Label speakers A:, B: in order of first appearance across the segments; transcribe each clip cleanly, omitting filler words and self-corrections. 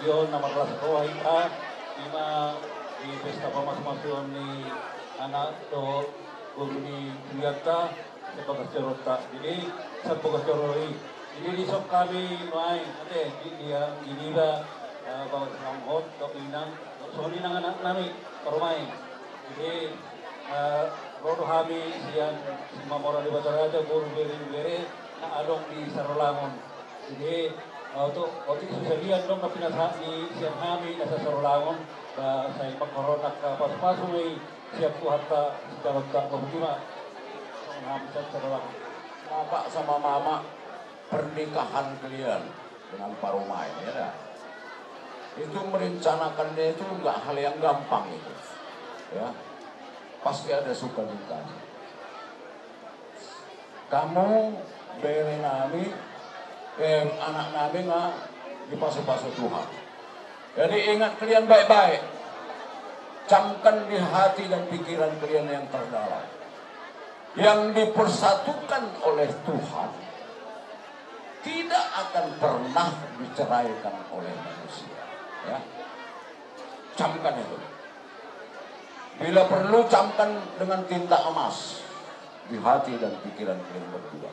A: Dion na marlas ko kita di pesta pamas-masuan ni anak to ni Kuyata sa pagkasyorota. Jadi sa pagkasyaroi. Jadi di sok kami noay ate dia ginira bawat samhot to inang so ni nang anak nami parumay. Jadi rodo kami siang si Mamora di Bataraja buru beri na along di Sarolangon. Jadi otik susalian dong na pinasa ni siang kami nasa Sarolangon sa pagkoronak pas-paso may siap ko hatta secara tak kebutima kami sa Sarolangon.
B: Bapak sama mama pernikahan kalian dengan Parumai ya. Itu merencanakannya itu nggak hal yang gampang itu. Ya. Pasti ada suka duka. Kamu beri nami anak nami nggak dipasu-pasu Tuhan. Jadi ingat kalian baik-baik. Camkan di hati dan pikiran kalian yang terdalam. Yang dipersatukan oleh Tuhan tidak akan pernah diceraikan oleh manusia. Ya. Camkan itu. Bila perlu camkan dengan tinta emas di hati dan pikiran kalian berdua.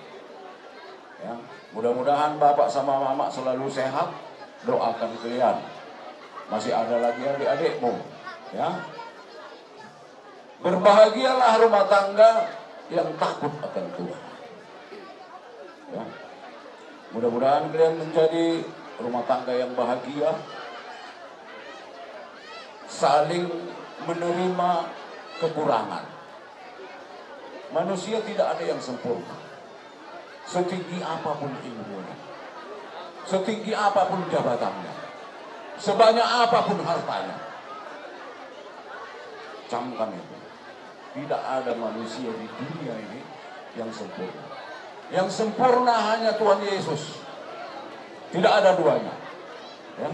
B: Ya. Mudah-mudahan bapak sama mama selalu sehat. Doakan kalian. Masih ada lagi adik-adikmu. Ya. Berbahagialah rumah tangga yang takut akan Tuhan. Ya. Mudah-mudahan kalian menjadi rumah tangga yang bahagia, saling menerima kekurangan. Manusia tidak ada yang sempurna. Setinggi apapun ilmunya, setinggi apapun jabatannya, sebanyak apapun hartanya. Camkan itu. Tidak ada manusia di dunia ini yang sempurna. Yang sempurna hanya Tuhan Yesus. Tidak ada duanya. Ya.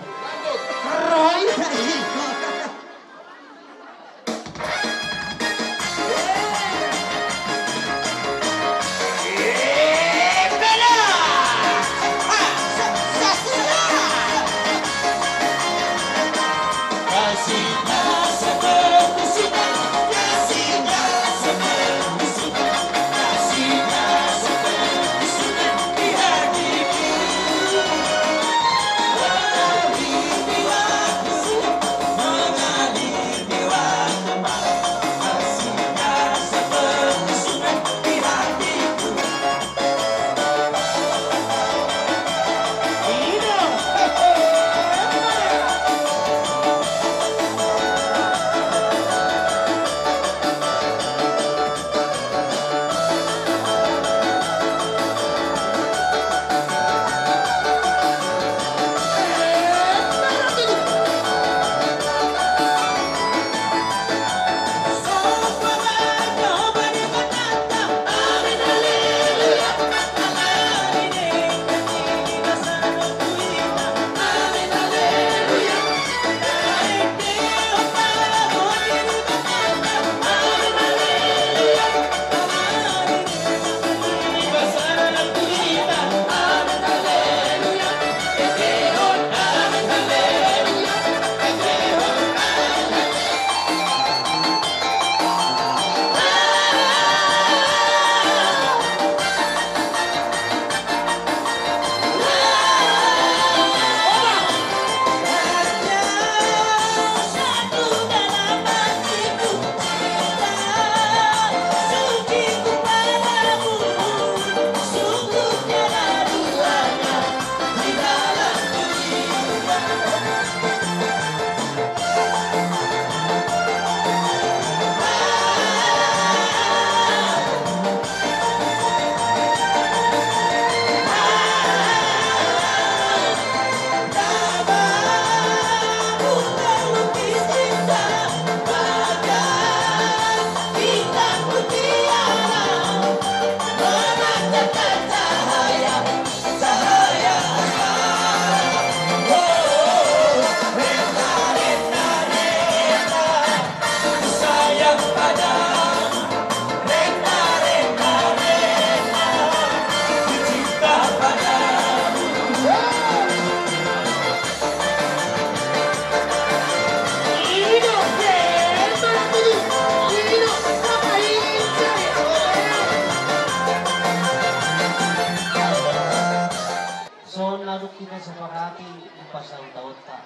C: pasang-tauta.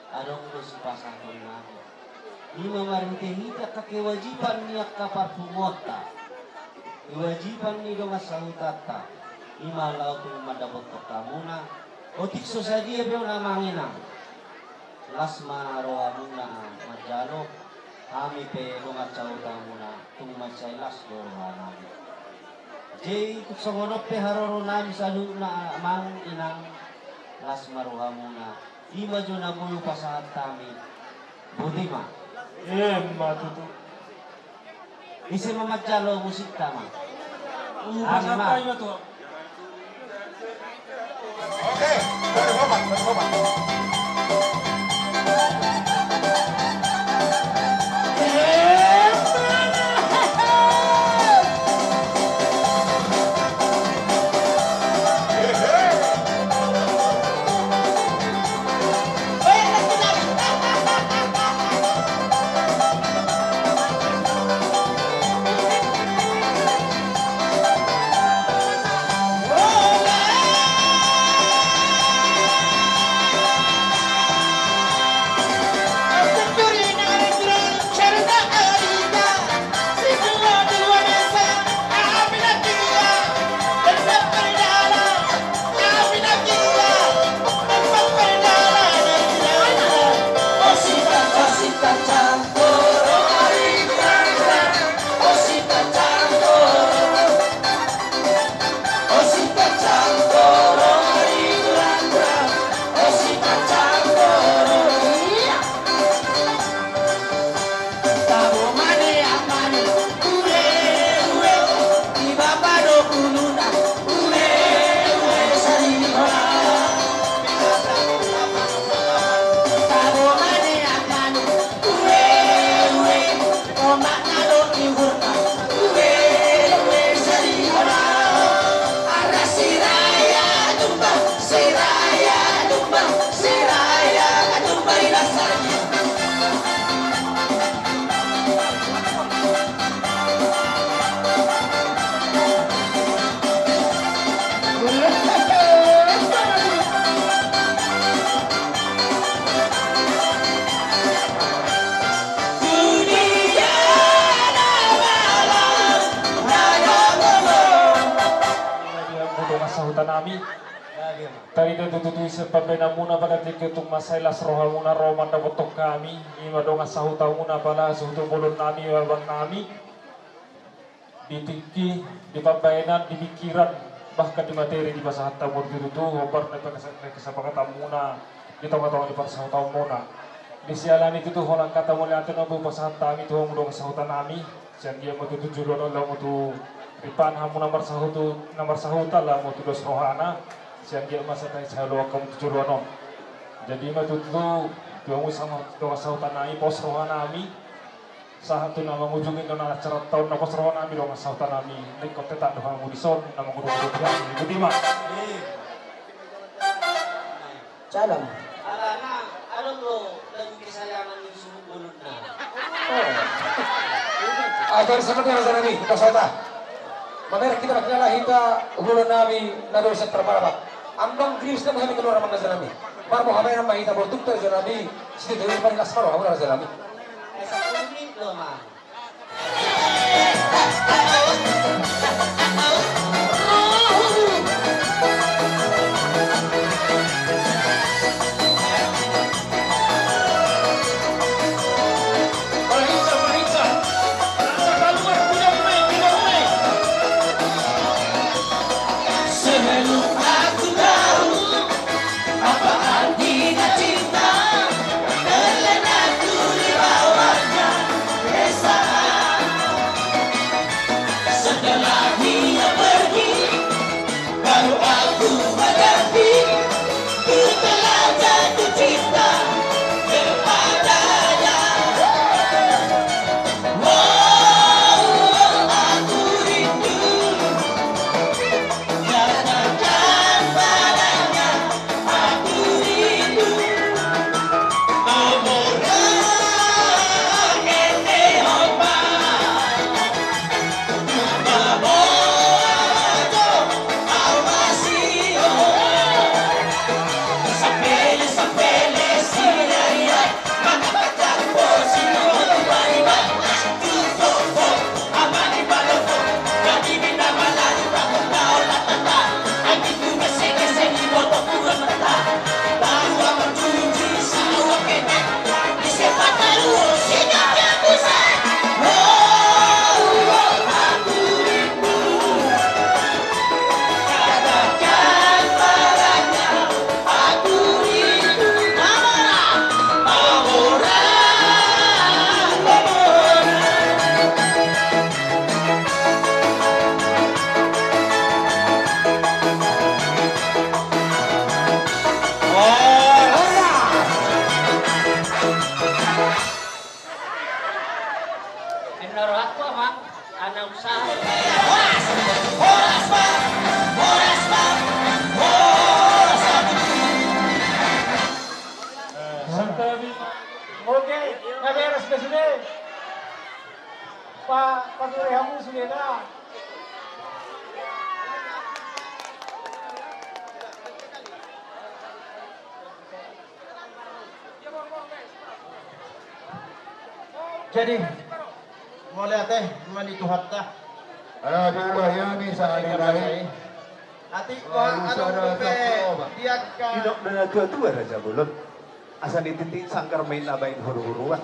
C: Adong do si pasang nabi. Ima marintehita ka kewajiban niya kaparpumota. Kewajiban ni do masahutata. Ima lautung madabot to kamuna. Otik sosadia biyo namangina. Lasma rohamuna majalo. Kami pe do macauta muna. Tung macailas do rohanami. Jay kutsangonok pe haroro nami salu na amang inang. Lasma rohamuna. Ima jo na muyo pasahat kami. Budima.
D: Matutu.
C: Isi mamajalo musik tama.
D: Pasang tayo to.
B: Oke, bersobat.
D: Tanami tadi tututu sepabena muna pada tikutung masailas roha muna roman da botok kami ima donga sahuta muna pada suhutu bulun nami wabang nami ditiki di pabainan di pikiran bahkan di materi di bahasa hatta mur tututu hopar na kesepakatan muna di tawa-tawa di bahasa hatta muna di sialan itu tuh orang kata mulai atau nabu bahasa hatta itu hong donga sahuta nami siang dia mau tutuju lono lah mau tu Ripan hamu nomor sahuta lah mau tudos rohana siang dia masa kai calo kamu tujuh rono jadi mah tutu tuamu sama doa sahuta nai pos rohana ami satu nama mujungin dona acara tahun nama pos rohana ami doa sahuta nami nek kote tak doa mudison nama kudu yang ibu dima
C: Calon. Alana, ano lo lagi kesayangan di sumut bulun na.
E: Agar seperti yang saya kita sota. Makanya kita nakilala hita hulu nami na doon sa trabaho. Andong Gris na kami keluar mga nami. Marmo kami na mahita mo tukto sa nami. Siti dewi pa nilas maro hamura sa nami.
C: Sa kulit lo ma.
F: Cinta, karena aku di bawahnya,
D: Oke, beres ke sini. Pak Suryamu sudah.
C: Jadi, mau lihat mani Tuhan tah.
F: Aduh, ya bisa hari-hari.
C: Ati ko anong pepe dia ka.
F: Didok na tua-tua Raja Bulon. Asa ditinting sangkar main abain huru-huruan.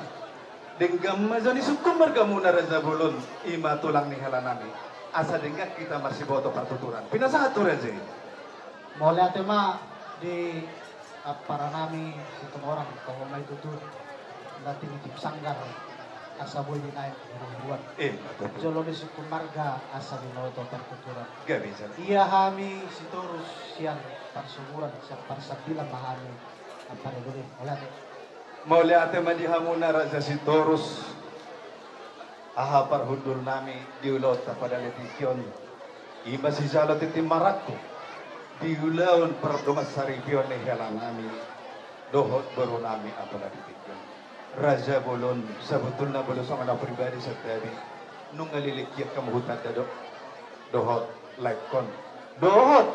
F: Denggam mazani sukum margamu na Raja Bulon. Ima tulang ni halanami. Asa denggak kita masih boto patuturan. Pinasa satu Raja.
C: Mau lihat ma di para nami itu orang kalau may tutur. Dati nitip sanggar. Asa boy dinaik buruan.
F: Betul.
C: Jolo di suku marga asa binoto pertuturan.
F: Gak bisa.
C: Iya kami sitorus siang parsumuran sa parsabilan mahami ang pareguli. Wala to.
F: Mau lihat mandi hamuna Raja Sitorus. Aha parhudul nami diulot pada letikyon. Iba si jalot iti marakko. Diulaon perdomas saripion ni helang nami. Dohot baru nami apala letikyon. Raja Bolon sebetulnya belum sama anak pribadi setiap nung ngalilikya kamu hutan dadok dohot laikon dohot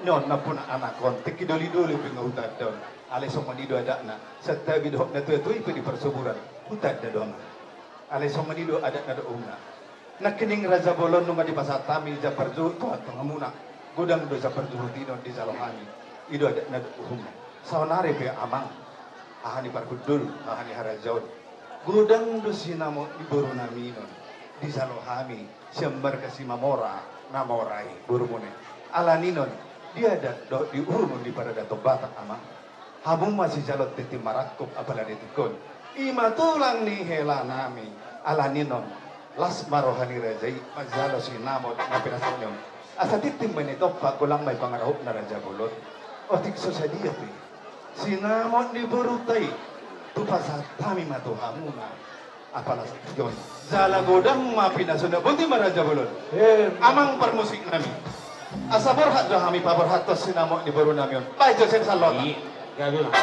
F: nyon na pun anak kon teki doli pingahutan don ale sama nido ada na setiap dohot na tuh di persuburan hutan dadon ale sama nido ada na doona na kining Raja Bolon nung di pasatami ja perju tuat pengamuna gudang do ja perju tino di salohani ido ada na doona sawanare pe amang ahani parkudul, ahani harajaun. Gudang do sinamo iburu naminon. Di salohami, siyambar kasi mamora, namoray, burumune. Alaninon, dia ada do di urun di pada dato batak ama. Habung masih jalot titi marakop apala ditikon. Ima tulang ni hela nami. Alaninon, las marohani rajai, majalo sinamo na pinasonyon. Asa titim manito, pagulang may pangarahop na Raja Bulot. O tikso sa dia sinamot ni Burutay tupasa kami matuhamuna apalas yon zala godang mapinasuna bunti Raja Bulon amang permusik nami asa borhat do kami paborhatos sinamot ni Buru nami yon baik josen salota
C: Gabi lang.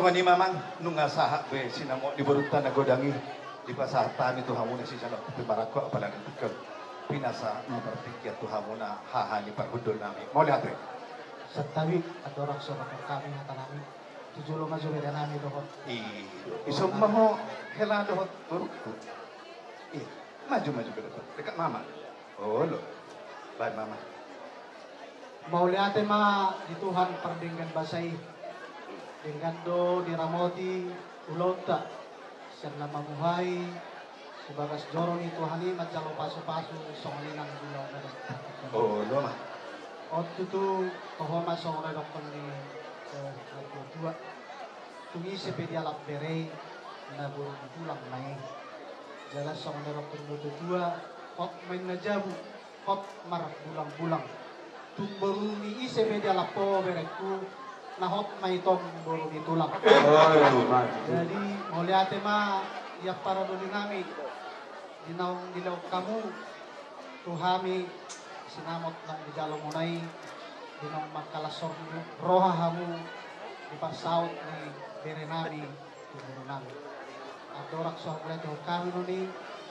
F: ni mamang nung asaha be sinamo di berutan na godangi di pasatan itu hamuna si jalok di barako apalagi tikam pinasa mempertikiat tu hamuna haha ni parhudul nami mau lihat re
C: Satawi at orang sobat kami hata nami tujulo mazuri dan nami dohot.
F: Iso maho hela dohot burukku maju ke depan dekat mama oh lo baik mama
C: Mau lihat ma di Tuhan perdinggan basai dengan do diramoti ulota serna mamuhay sebagas jorong itu hani majalo pasu-pasu songalinang gulaw na
F: oh lo mah
C: Otto tu tohoma songola dokon ni dua tungisi pedia lap bere na burung tulang nai jelas songola dokon dua hot main najabu hot marak bulang-bulang tumbaru ni ise pedia lap po bereku na hot may tong burung tulang jadi mau lihat ma yak para duli nami dinaong dilaw kamu tuhami sinamot ng dijalo mo na'y dinong magkalasor roha hamu di pasaut ni berenami tuguro nami at dorak so hamulay to kami nuni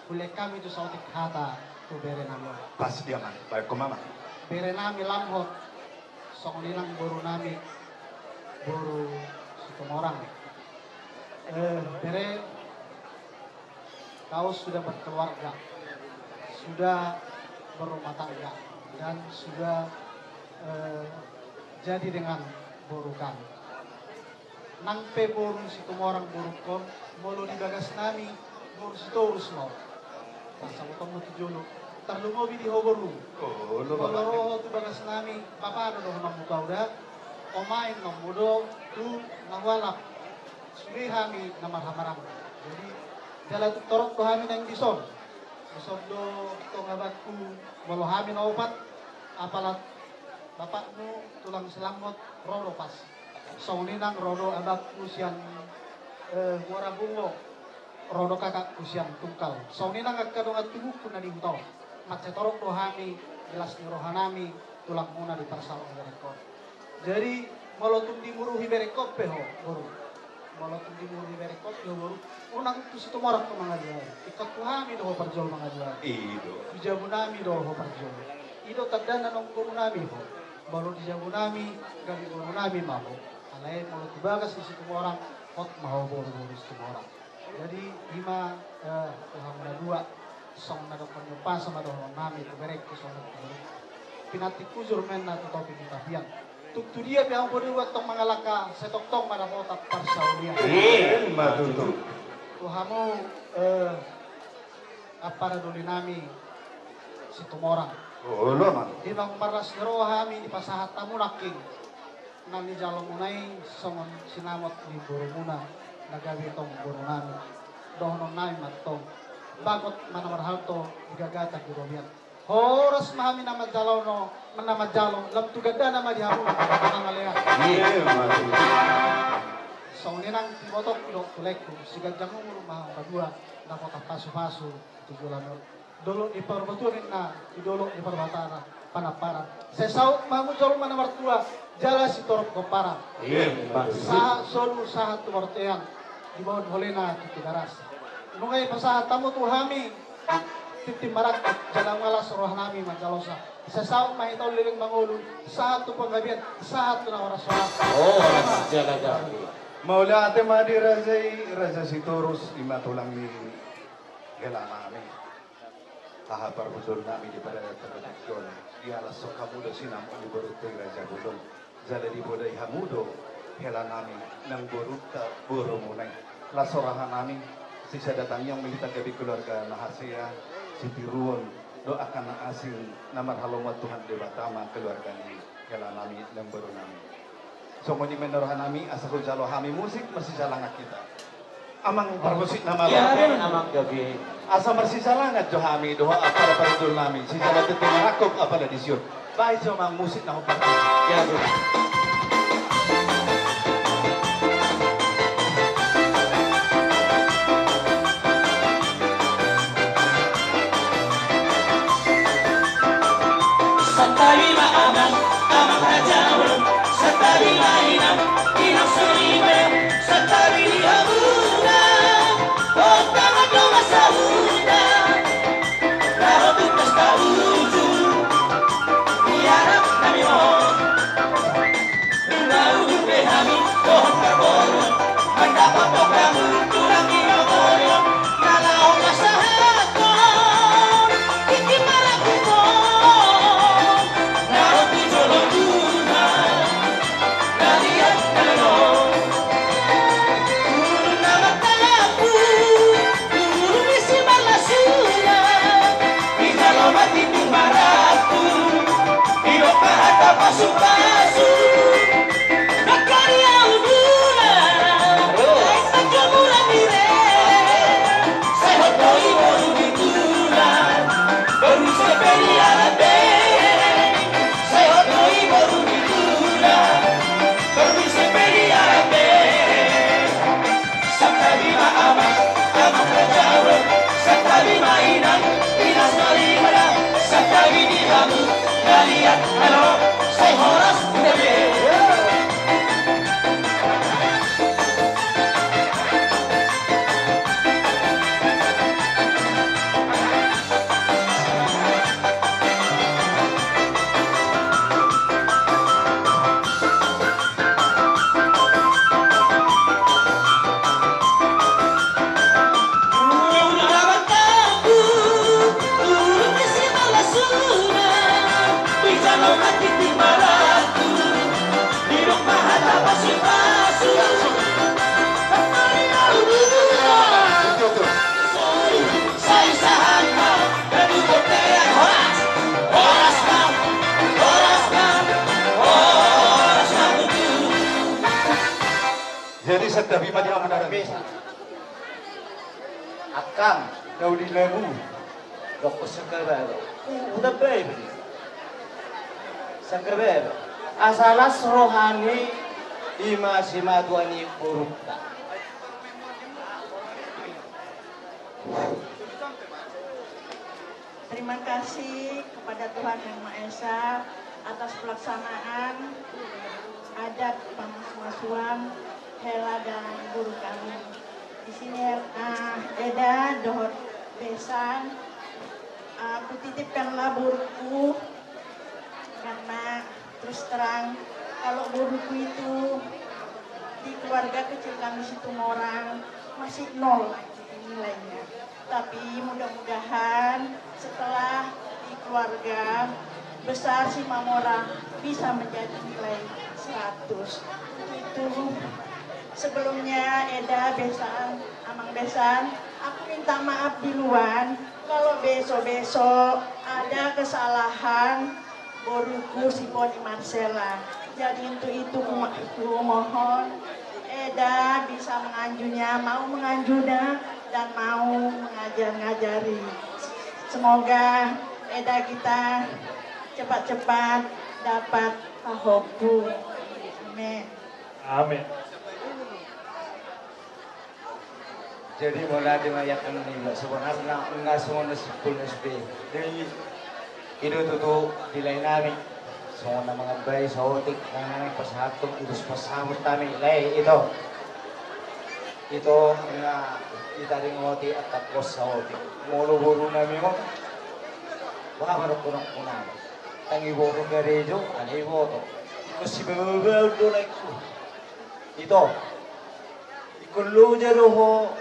C: huli kami to sa utik hata to berenami
F: pas dia man baik ko mama
C: berenami lamhot sa kuninang buru nami buru situmorang bere kau sudah berkeluarga sudah berumah tangga dan sudah jadi dengan burukan. Nang pe boru situmorang burukon, molo di bagas nami, boru sitorus mo. Pasang mo tujulo. Tarlumobi di hoboru.
F: oh lo
C: Kalau tu bagas nami, papano do nang muka udah, omain nang mudo, tu nawalap. Suri kami namar-hamarang. Jadi jalan torok ko kami nang dison. Dison do to ngabatku walau kami na upat, apalat bapakmu tulang selamot rodo pas. Song ninang rodo abakku siang
G: muara bungo rodo kakak kusian tungkal sauni nangak kadong at tubuku na dimto matsetorok rohami jelas ni rohanami tulang muna di parsawang berekop jadi molotum dimuruhi berekop peho guru molotum dimuruhi berekop peho guru unang tu situ morak ke mangajuan ikat tuhami doho parjol mangajuan dijabunami doho parjol ido tagdana nong kurunami ho baru dijabunami gabi kurunami maho alai molo tubagas di situ orang hot mau boru-boru situ orang jadi lima Tuhan na dua song na dokon pa sama doho nami ko berek ko song na pinati kujur men na to topi tapian tuktu dia biang bodu watong mangalaka setoktong mana mo tap parsaulia
F: matutu
G: Tuhamu apa na duli nami si tumorang
F: ulo man
G: di bang paras rohami di pasahat tamu naking nami jalong munai songon sinamot di burumuna nagawi tong burunami dohonon nami matong bagot manamar halto digagata di robian horas mahami nama jalaw no manama jalaw lam tugada nama dihamu nama lea so ninang timotok do tulekku sigajang umur mahang badua na kota pasu-pasu tujulan dolo di parubaturin na idolo di parbatara panaparan sesaut mamu jalo manamar tua jala si torok kopara saha solu saha tumorteang di bawah holena titu garas nungay pasahat tamu tuhami titim marak jalang malas roh nami majalosa sesaut mahitaw liling mangulun saat tu penggabian saat tu na oras oras
D: Jalaga.
F: Maula ate madi raja Sitorus lima tulang ni gala nami tahapar usul nami di pada tradision dia alas sokamudo sinam di borute raja budol jala di bodai hamudo hela nami nang boruta boromunai lasorahan nami sisa datangnya milita gabi keluarga Nahasia Siti Ruon doakan asing namar halomat Tuhan Dewa Tama keluarga ni hela nami nang boru nami somoni menorohan nami asal jalo hami musik masih jalangan kita amang permusik nama
C: Yaren amang gabi.
F: asa masih jalangan jo hami doa apa pardul nami si jalan tetu marakop apa la disiun baik jo mang musik nah parmusik
C: Ya bro.
H: Satawi maamang amang raja ulum satawi mainam inang suribe satawi dihamuna otang adong asahuna narobut pesta ujung miarap nami mo undang behami pohon karbono mendapat pokamu tulang inoboyo nalau masahaton iki marakuton narobi joloduna kalian kalong nama tangaku misi malasuna di dalam hati maratu hidup kata pasu-pasu nakarya uduna Aisa kamulan dire sehat doi baru ditulan baru sepedi arabe sehat doi baru ditulan baru sepedi arabe Saktabi ma'amang amang rajawan Saktabi mainang Pinas malimana Saktabi dihamu Kalian halo Say horas gabi
F: jadi setabi madi amunara
C: Akang
F: Daudi Lebu
C: Doko Sangkarbebe. Udah baby. Sangkarbebe. Asalas rohani ima simaduani burukta.
I: Terima kasih kepada Tuhan Yang Maha Esa atas pelaksanaan adat pamasuan Hela dan guru kami. Di sini Eda dohor besan, aku titipkanlah buruku karena terus terang kalau buruku itu di keluarga kecil kami Situmorang masih nol nilainya. Tapi mudah-mudahan setelah di keluarga besar Simamorang bisa menjadi nilai 100. Itu sebelumnya Eda Besan, Amang Besan, aku minta maaf duluan kalau besok-besok ada kesalahan boruku si Poni Marcella. Jadi untuk itu aku mohon Eda bisa menganjunya, mau menganjunya dan mau mengajar-ngajari. Semoga Eda kita cepat-cepat dapat tahokku. Amin.
D: Amin.
J: Jadi mulai dimayakan nih, sebenarnya enggak semua nasibul nasib. Jadi itu tuh nilai nami. Semua mga bay sa otik ng nanay pasatong udus pasamot namin ilay ito. Ito nga itaring oti at tapos sa otik. Mulu-bulu namin mo. Baka marunong ko namin. Tangibo ko ka radyo, alibo to. Kasi babaw do like ko. Ito. Ikulu jaro ho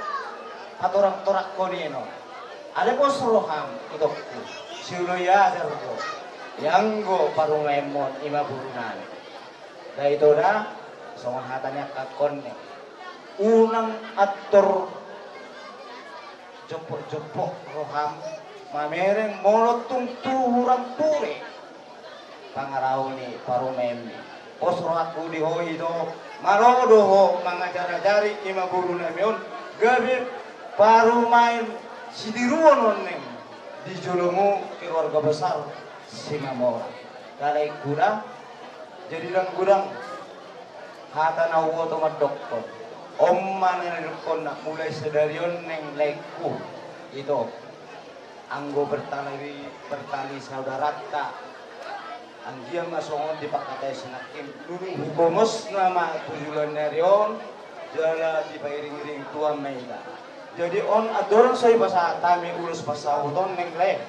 J: patorak-torak ko niyo. Ada po suruham ito ko. Siuloya jaro ko. Yanggo parumemon ima burunan. Da ito na songahatannya kakon ne. Unang atur jopok roham mamereng molotong tuhurang pure. Pangaraw ni parumemi. Posro aku di ho ito malodo ho mga jara-jari ima burunan yon. Gabi parumain sidiruon neng di julumu keluarga besar Simamorang. Dalay gudang, jadi lang gudang. Hata na uwo to madokton. Omma na nilukon na mulai sedarion neng leku. Ito, anggo bertali saudarata. Ang dia masongon di pakatay sinakim. Lulung hukumos nama tujulan nerion. Jala di pairing-iring tuan maida. Jadi on adorong sa iba sa tami ulus pasahuton neng lek.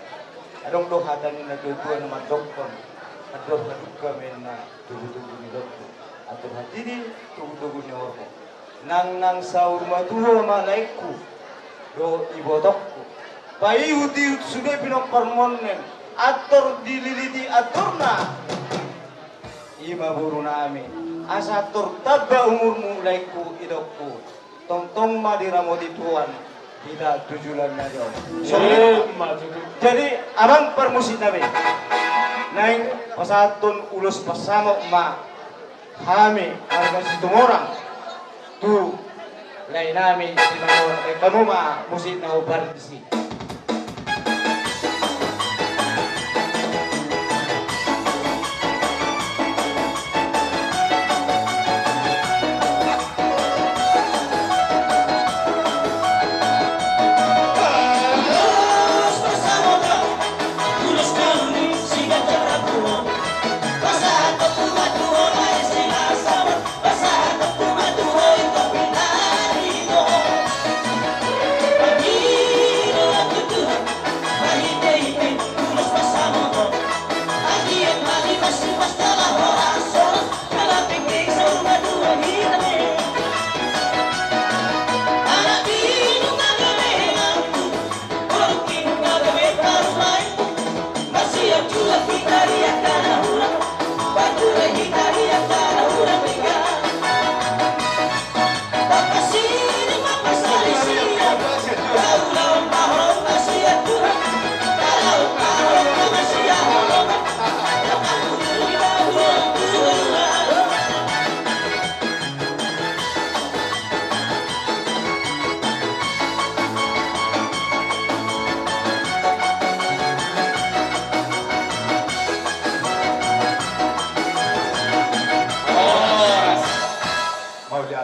J: Adong do hatan ni natutuan na madokton. Adong kami na tugu-tugu ni doktor. Adong hati ni tugu-tugu ni orko. Nang sa urmatuho malaiku. Do ibodokku. Pai uti sudah pinagparmonen. Ator dililiti ator na. Ima buru nami. Asa ator taba umurmu laiku idokku. Tong-tong madiramoti tuan. Tidak tujuan aja. Jadi abang permusit nabi. Naik pasatun ulus pasamo ma. Hami harga Situmorang. Tu lain nami Situmorang. Kamu ma musit na ubar di sini.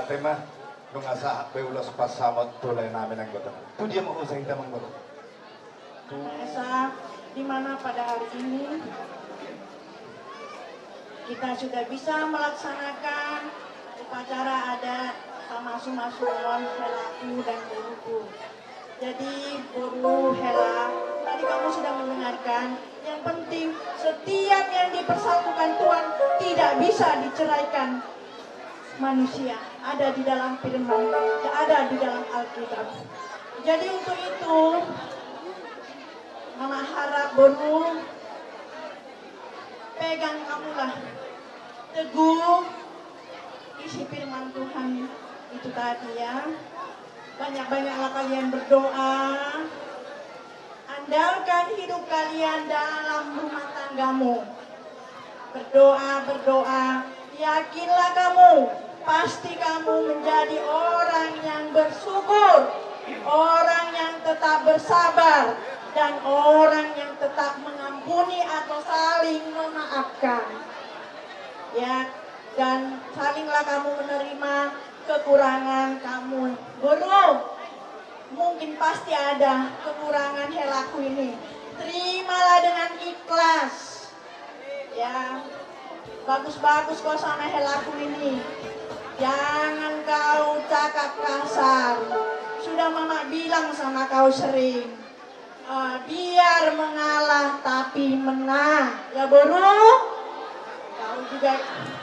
F: Tema nung asa beulos pasamot tulay namin ang gotong. Tu dia mau usah kita menggoro.
I: Esa di mana pada hari ini kita sudah bisa melaksanakan upacara adat Pamasuasuan Helaku dan Boruku. Jadi Boru Hela, tadi kamu sudah mendengarkan, yang penting setiap yang dipersatukan Tuhan tidak bisa diceraikan manusia. Ada di dalam firman, ada di dalam Alkitab. Jadi untuk itu, Mama harap Boru pegang kamulah teguh isi firman Tuhan itu tadi ya. Banyak-banyaklah kalian berdoa. Andalkan hidup kalian dalam rumah tanggamu. Berdoa. Yakinlah kamu, pasti kamu menjadi orang yang bersyukur, orang yang tetap bersabar, dan orang yang tetap mengampuni atau saling memaafkan. Ya, dan salinglah kamu menerima kekurangan kamu. Guru, mungkin pasti ada kekurangan Helaku ini. Terimalah dengan ikhlas. Ya, bagus-bagus kau sama Helaku ini. Jangan kau cakap kasar. Sudah Mama bilang sama kau sering. Biar mengalah tapi menang. Ya Boru? Kau juga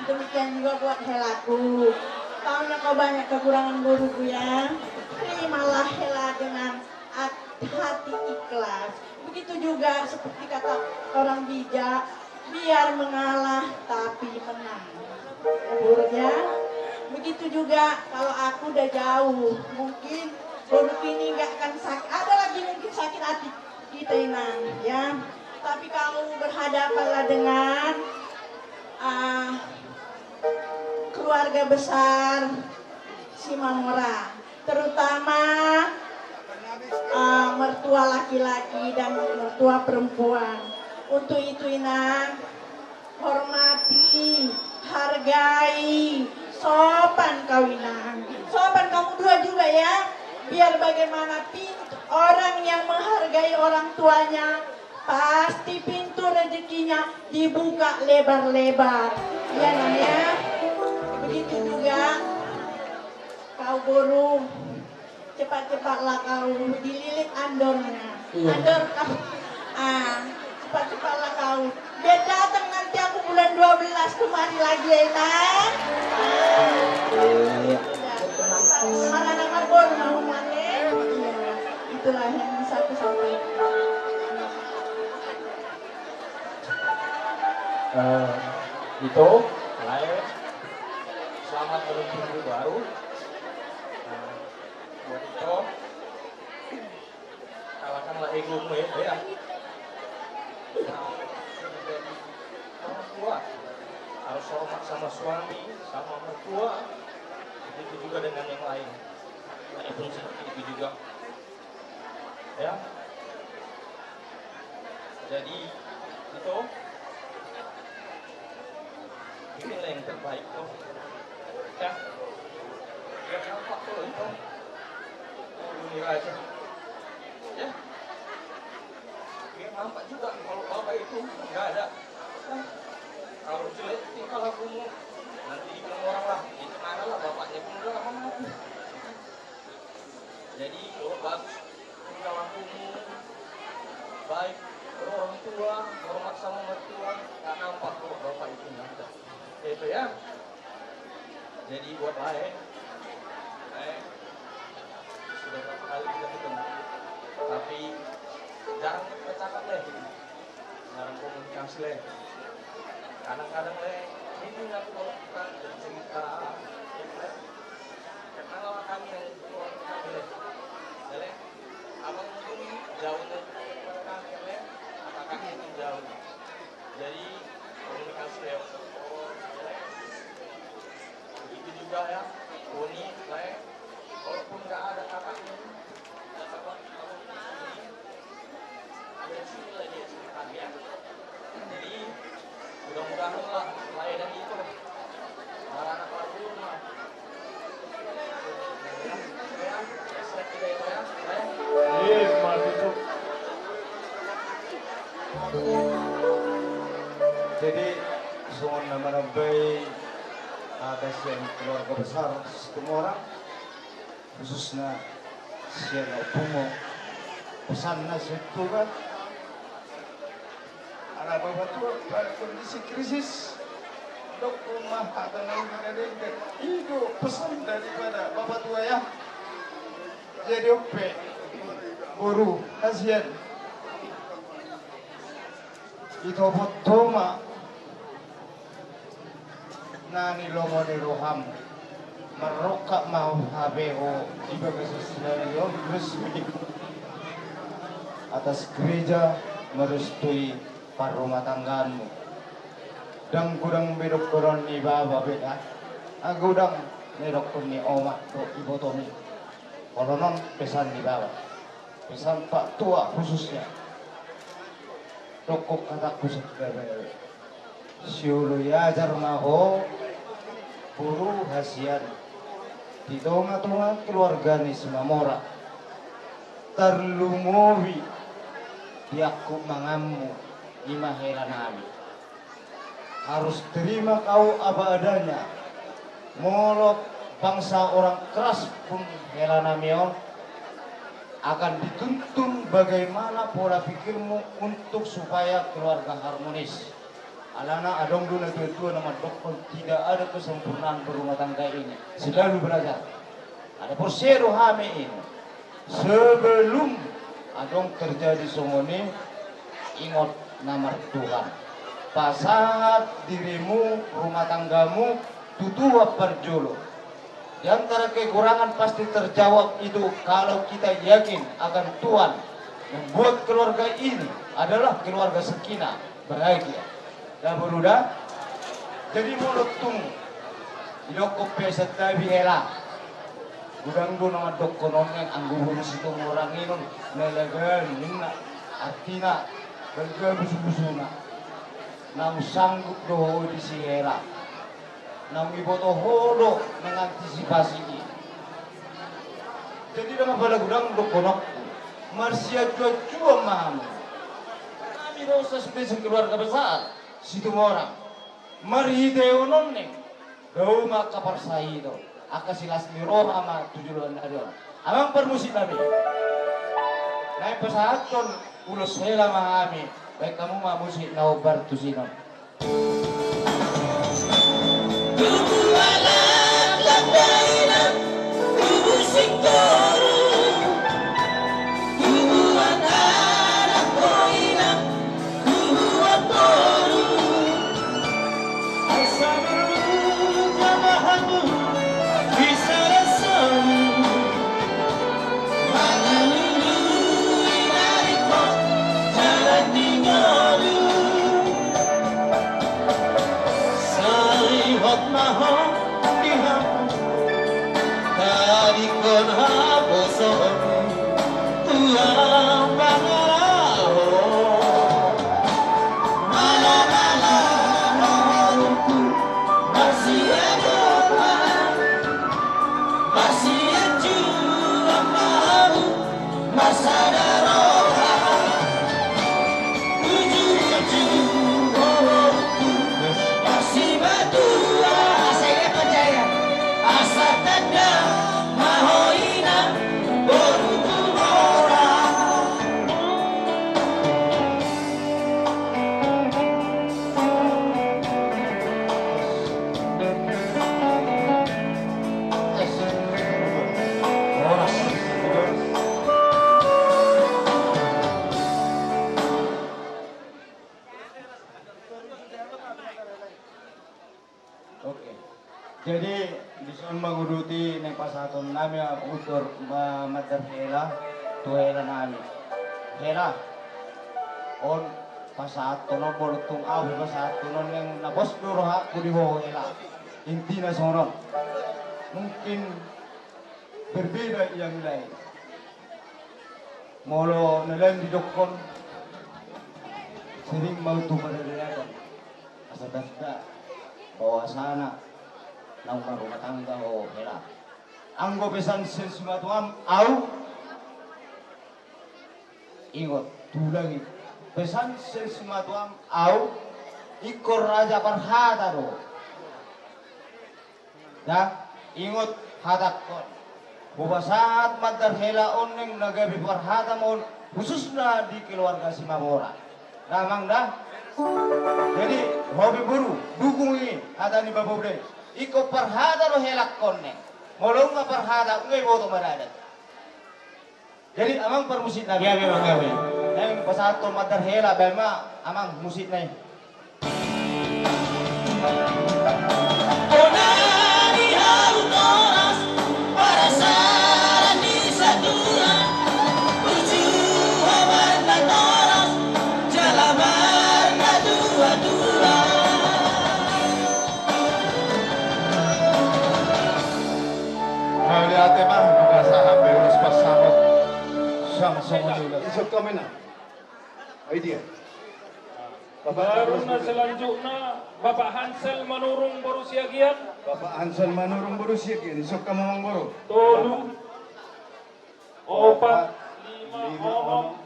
I: demikian juga buat Helaku. Tahunya kau banyak kekurangan Boruku ya. Terimalah Hela dengan hati ikhlas. Begitu juga seperti kata orang bijak, biar mengalah tapi menang. Ya. Begitu juga kalau aku udah jauh, mungkin Boruku ini nggak akan sakit. Ada lagi mungkin sakit hati kita inang, ya. Tapi kamu berhadapanlah dengan keluarga besar Simamora, terutama mertua laki-laki dan mertua perempuan. Untuk itu inang, hormati, hargai, sopan kau inang. Sopan kamu dua juga ya. Biar bagaimana orang yang menghargai orang tuanya, pasti pintu rezekinya dibuka lebar-lebar. Ya Nang ya. Begitu juga kau Boru, cepat-cepatlah kau dililit andornya. Andor kau, cepat-cepatlah kau. Biar datang nanti aku bulan 12 kemari lagi ya Nang. Anak-anak Boru mau manen. Itulah yang bisa aku sampaikan.
D: Itu lain. Selamat menuju minggu baru. Buat itu, kalahkanlah egomu ya. Orang tua harus hormat sama suami, sama mertua. Begitu juga dengan yang lain. Nah, itu seperti itu juga. Ya. Jadi itu inilah yang terbaik tuh. Ya. Biar nampak tuh itu. Ini aja. Ya. Biar nampak juga kalau bapak itu nggak ada. Nah, kalau jelek tingkah lakumu, nanti dibilang orang lah, itu mana lah bapaknya pun udah lama mati. Jadi kalau bagus tingkah lakumu, baik orang tua, hormat sama mertua, nggak nampak kalau bapak itu nggak ada. Itu ya. Jadi buat lain, sudah berapa kali kita ketemu, tapi jarang kita cakap deh, jarang komunikasi deh. Kadang-kadang deh, ini aku kalau kita cerita, karena kami yang keluarga kami deh, jadi abang mungkin jauhnya kami deh, apakah itu jauh, jadi komunikasi deh. Begitu juga ya, Uni, saya, walaupun nggak ada kakaknya, ada di sini lah dia cerita ya. Jadi mudah-mudahan lah layanan itu anak-anak baru mah.
J: kasihan keluarga besar semua orang, khususnya siapa pumo pesan nasihatku kan, anak bapak tua pada kondisi krisis, dok rumah atau negara dekat, itu pesan daripada bapak tua ya, jadi ope, guru kasihan, itu potoma. Nani lomo de roham maroka mau habeo iba kesesuaian resmi atas gereja merestui para rumah tanggamu dan kurang bedok koron ni baba beda aku dang bedok ni oma to ibu tomi kolonon pesan di bawah pesan pak tua khususnya toko kataku sebagai siulu yajar maho buru hasian di tonga-tonga keluarga ni semamora terlumowi diaku mangamu lima hera nami harus terima kau apa adanya molok bangsa orang keras pun hera namion akan dituntun bagaimana pola pikirmu untuk supaya keluarga harmonis. Alana adong dulu tua nama dokter tidak ada kesempurnaan berumah tangga ini. Selalu belajar. Ada persero hame ini. Sebelum adong terjadi somoni, ingat nama Tuhan. Pasangat dirimu, rumah tanggamu, tutua perjolo. Di antara kekurangan pasti terjawab itu kalau kita yakin akan Tuhan membuat keluarga ini adalah keluarga sakinah, bahagia. Dan berudah, jadi mulut tung iloko pesat tabi hela. Gudang do nama dokonon yang angguhun situ orang inun nelagan nina artina berga busu-busuna. Nang sanggup doho di si hela. Nang iboto holo mengantisipasi ini. Jadi nama pada gudang dokonok Marsia jua mahamu. Kami dosa spesial keluarga besar. Situ orang marhideo nonneng gau maka parsahido akasilas miroh ama tujuan adon amang permusik kami naik pesaton ulos hela mahami baik kamu mah musik nau bartusinon
H: Tubuh alat ladainan tubuh singkoru tubuh anak koinang tubuh atoru asa berjamahamu bisa rasamu mengalulu inariko jalan tinggalu Salihot maho dihamu tarikon haboson tuang pangaraho mala-mala mohonku masih ada masih jua mau masa daroha ujung-ujung mohonku masih berdua saya percaya asa tanda mahoina berhubung orang
J: Oke. Jadi bisa menguruti nek pasaton nami utur madar hela tu hela nami. Hela on pasaton on bolutung au pasaton on yang nabos duroha kudi ho hela. Intina sonon. Mungkin berbeda yang lain. Molo nelen di dokon sering mau tu pada dia asal bawa sana nang rumah tangga o hela anggo pesan sesuatu au ingot tulangi pesan sesuatu au ikor raja parhata ro Dah, ingot hadak kon. Bahwa saat madar hela oneng nagabi parhada mon khususnya di keluarga si Mamora. Namang dah. Jadi hobi buru dukungi hada ni babubre. Iko parhada ro helak koneng. Molong nga parhada ngai boto maradat. Jadi amang permusit na biya bang gawe. Yang pasato madar hela bema amang musit na.
F: Ate mah bukan saham beres pasangot sang songonulat. Isok kami na. Idea.
D: Baru na selanjutnya Bapak Hansel Manurung Borusiagian.
F: Bapak Hansel Manurung Borusiagian. Isok kamu mang boro.
D: Tolu 4 5 onom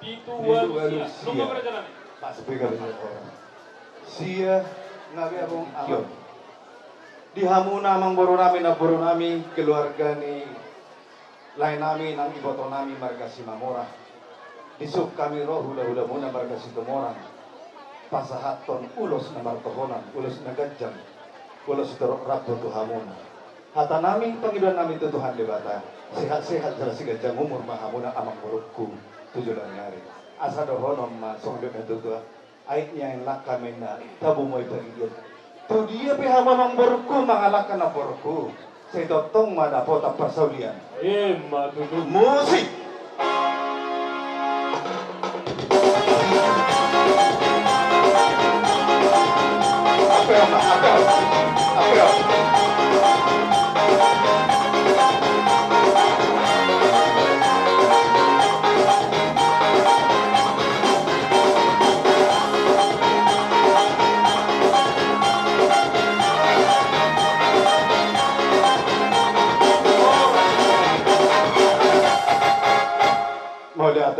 D: pitu walusia. Nunggu berjalan.
F: Pas pegang orang. Sia ngawi abong kion. Di hamuna mang boro nami keluarga ni lain nami nang iboto nami marga si Mamora. Disuk kami roh hula-hula muna marga si Tumorang. Pasahaton ulos na martohonan, ulos na gajang, ulos terok rapo tu hamuna. Hata nami pangiduan nami tu Tuhan debata. Sehat-sehat jala si gajang umur mahamuna amang borokku 7 hari. Asa dohonom ma songdek itu tu. Aitnya yang lak kami na tabu mo ipagigil. Tu dia pihak mamang borku mengalahkan borku. Saya totong mana pota persaulian.
D: Matudu
F: Musik.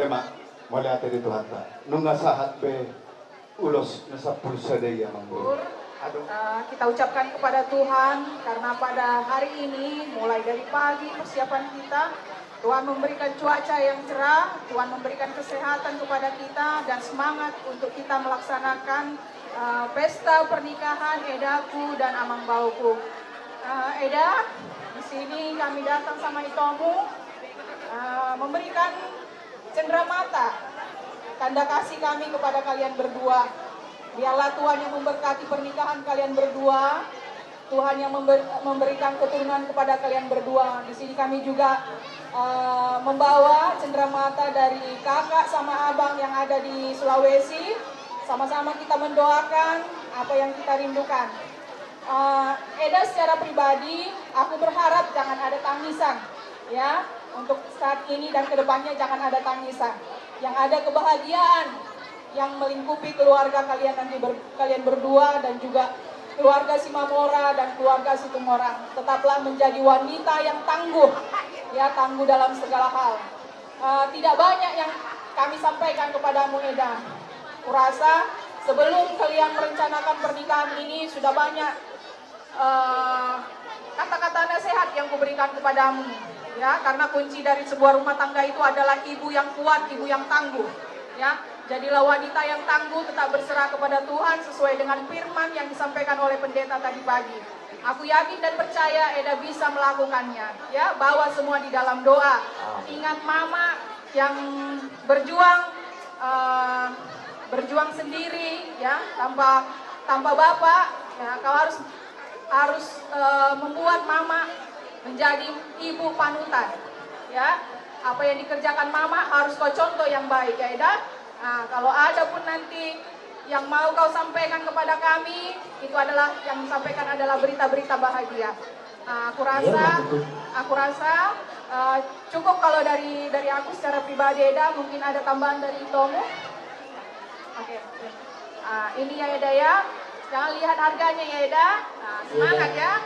F: Apa? Muli ate di Tuhan ta. Nung sahat be ulos nasa pulsa daya manggur.
K: Kita ucapkan kepada Tuhan karena pada hari ini mulai dari pagi persiapan kita Tuhan memberikan cuaca yang cerah, Tuhan memberikan kesehatan kepada kita dan semangat untuk kita melaksanakan pesta pernikahan Edaku dan Amang Bauku. Eda, di sini kami datang sama Itomu memberikan cenderamata tanda kasih kami kepada kalian berdua. Biarlah Tuhan yang memberkati pernikahan kalian berdua. Tuhan yang memberikan keturunan kepada kalian berdua. Di sini kami juga membawa cenderamata dari kakak sama abang yang ada di Sulawesi. Sama-sama kita mendoakan apa yang kita rindukan. Eda secara pribadi, aku berharap jangan ada tangisan, ya. Untuk saat ini dan kedepannya jangan ada tangisan. Yang ada kebahagiaan yang melingkupi keluarga kalian nanti kalian berdua dan juga keluarga si Mamora dan keluarga si Tumorang. Tetaplah menjadi wanita yang tangguh, ya, tangguh dalam segala hal. Tidak banyak yang kami sampaikan kepadamu, Eda. Kurasa sebelum kalian merencanakan pernikahan ini sudah banyak kata-kata nasihat yang kuberikan kepadamu, ya, karena kunci dari sebuah rumah tangga itu adalah ibu yang kuat, ibu yang tangguh, ya. Jadilah wanita yang tangguh, tetap berserah kepada Tuhan sesuai dengan firman yang disampaikan oleh pendeta tadi pagi. Aku yakin dan percaya Eda bisa melakukannya, ya. Bawa semua di dalam doa. Ingat mama yang berjuang sendiri, ya, tanpa bapak, ya. Kau harus membuat mama menjadi ibu panutan, ya. Apa yang dikerjakan mama harus kau contoh yang baik, ya Eda. Nah, kalau ada pun nanti yang mau kau sampaikan kepada kami, itu adalah yang disampaikan adalah berita-berita bahagia. Nah, aku rasa cukup kalau dari aku secara pribadi, Eda. Mungkin ada tambahan dari Itomu. Oke. Ini ya Eda, ya. Jangan lihat harganya ya Eda. Nah, semangat ya.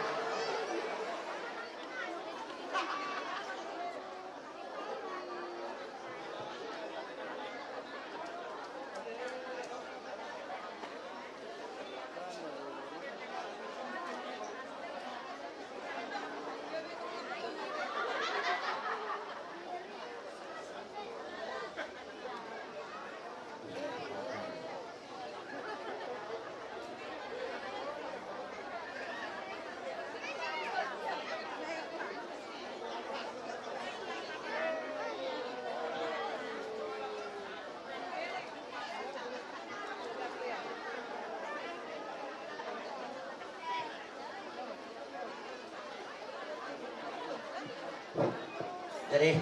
L: Jadi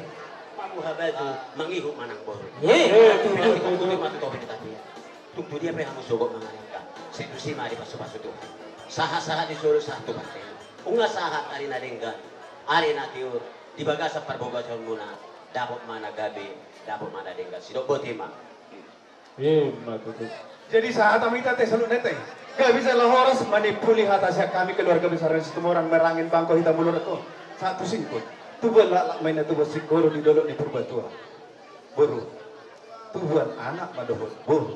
L: Pamu Habadu mangihuk manang boro. Tunggu matu topik tadi. Tunggu dia pe hamu sogok mangalangka. Sedusi mari pasu-pasu tu. Saha-saha disuruh satu partai. Unga saha ari nadengga. Ari nakiur di bagasa parboga muna. Dapat mana gabe, dapat mana dengga. Sidok botima.
F: Jadi saat kami tete selalu nete. Gak bisa lahoras manipuli hatasnya kami keluarga besar dan setemoran merangin bangko hitam mulut itu. Satu singkut. Tubuhan lak mainnya tubuh sikoro di dolok di perbatua. Buru. Tubuhan anak madohon. Buru.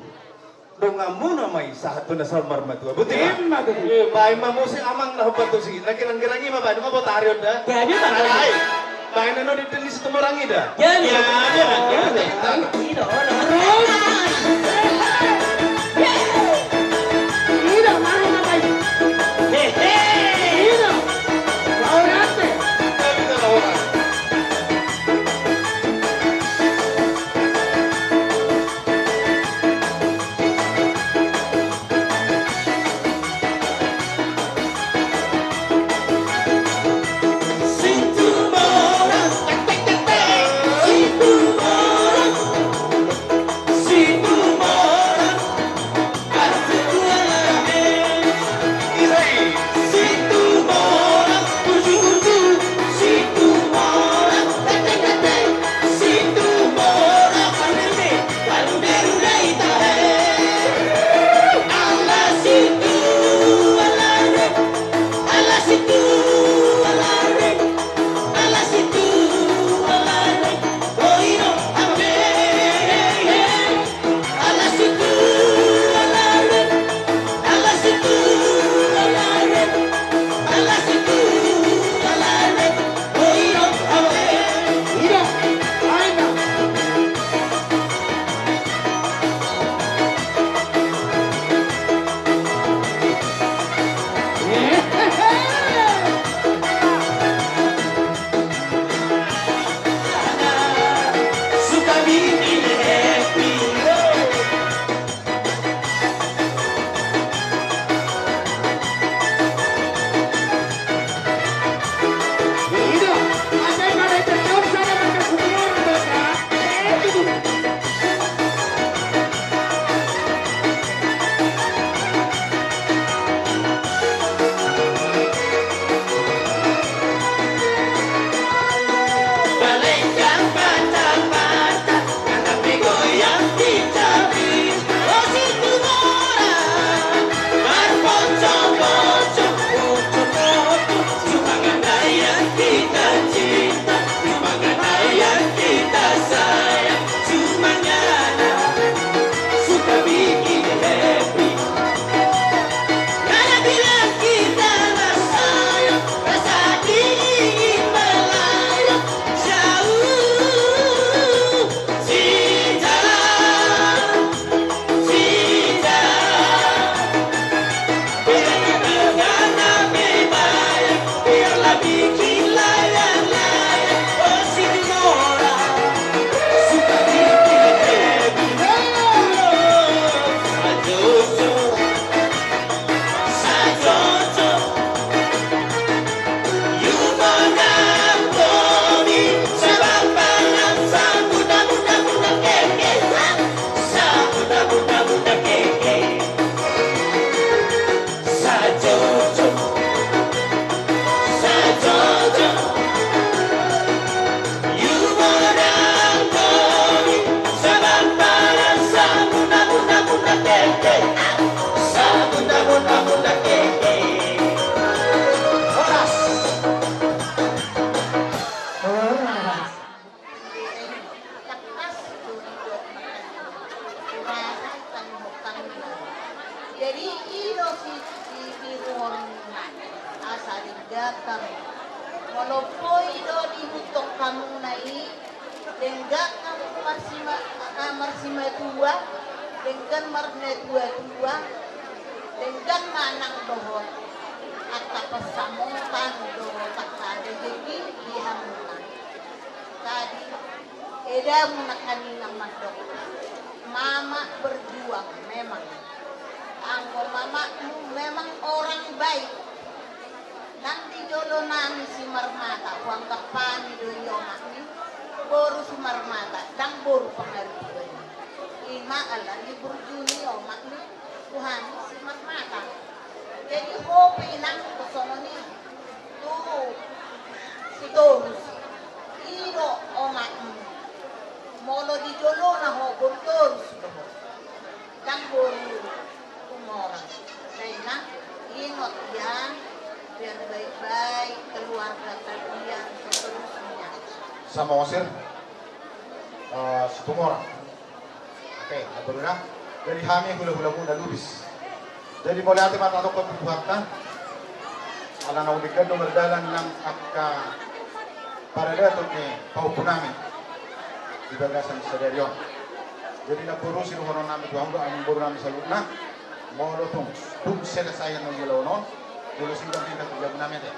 F: Dongamu namai saat tu nasal marmatua. Betul. Baik mamu si amang nah batu si. Nakirang-kirang ima ba? Numa bota ariod dah.
H: Jadi mana?
F: Baik nano di tenis setemorang ida.
H: Jadi.
K: Jadi ilo si biruhon asal datang. Walaupun ilo dibutuh kamu nai, denggak kamu marsima tua, denggan marne tua, denggan manang dohon. Atak pesamutan dohon tak ada jadi dihamutan. Tadi eda menakani nama dok. Mama berjuang memang. Anggo mamamu memang orang baik. Nanti jodoh nami si marmata, kuang kapani do yoma ni. boru sumarmata dang boru pengertian ima ala ni burjuni o makni Tuhan sumarmata jadi hopi nang kesono ni tuh si Torus iro o makni molo di jolo na ho Torus dang boru kumorang karena ingat ya biar baik-baik keluarga kalian seterusnya.
M: Sama Osir, setumor. Oke, aturna. Jadi kami hula-hula muna lubis. Jadi mulai ati mata ko buhatan. Ala na uligan no merdalan ng akka para datot ni paupunami. Di bagasan sa deryon. Jadi na puro sinuhonon namin duhang ang buro namin sa luna. Molo tung selesai ng yolonon. Jolo singgang kita kerja namin deh.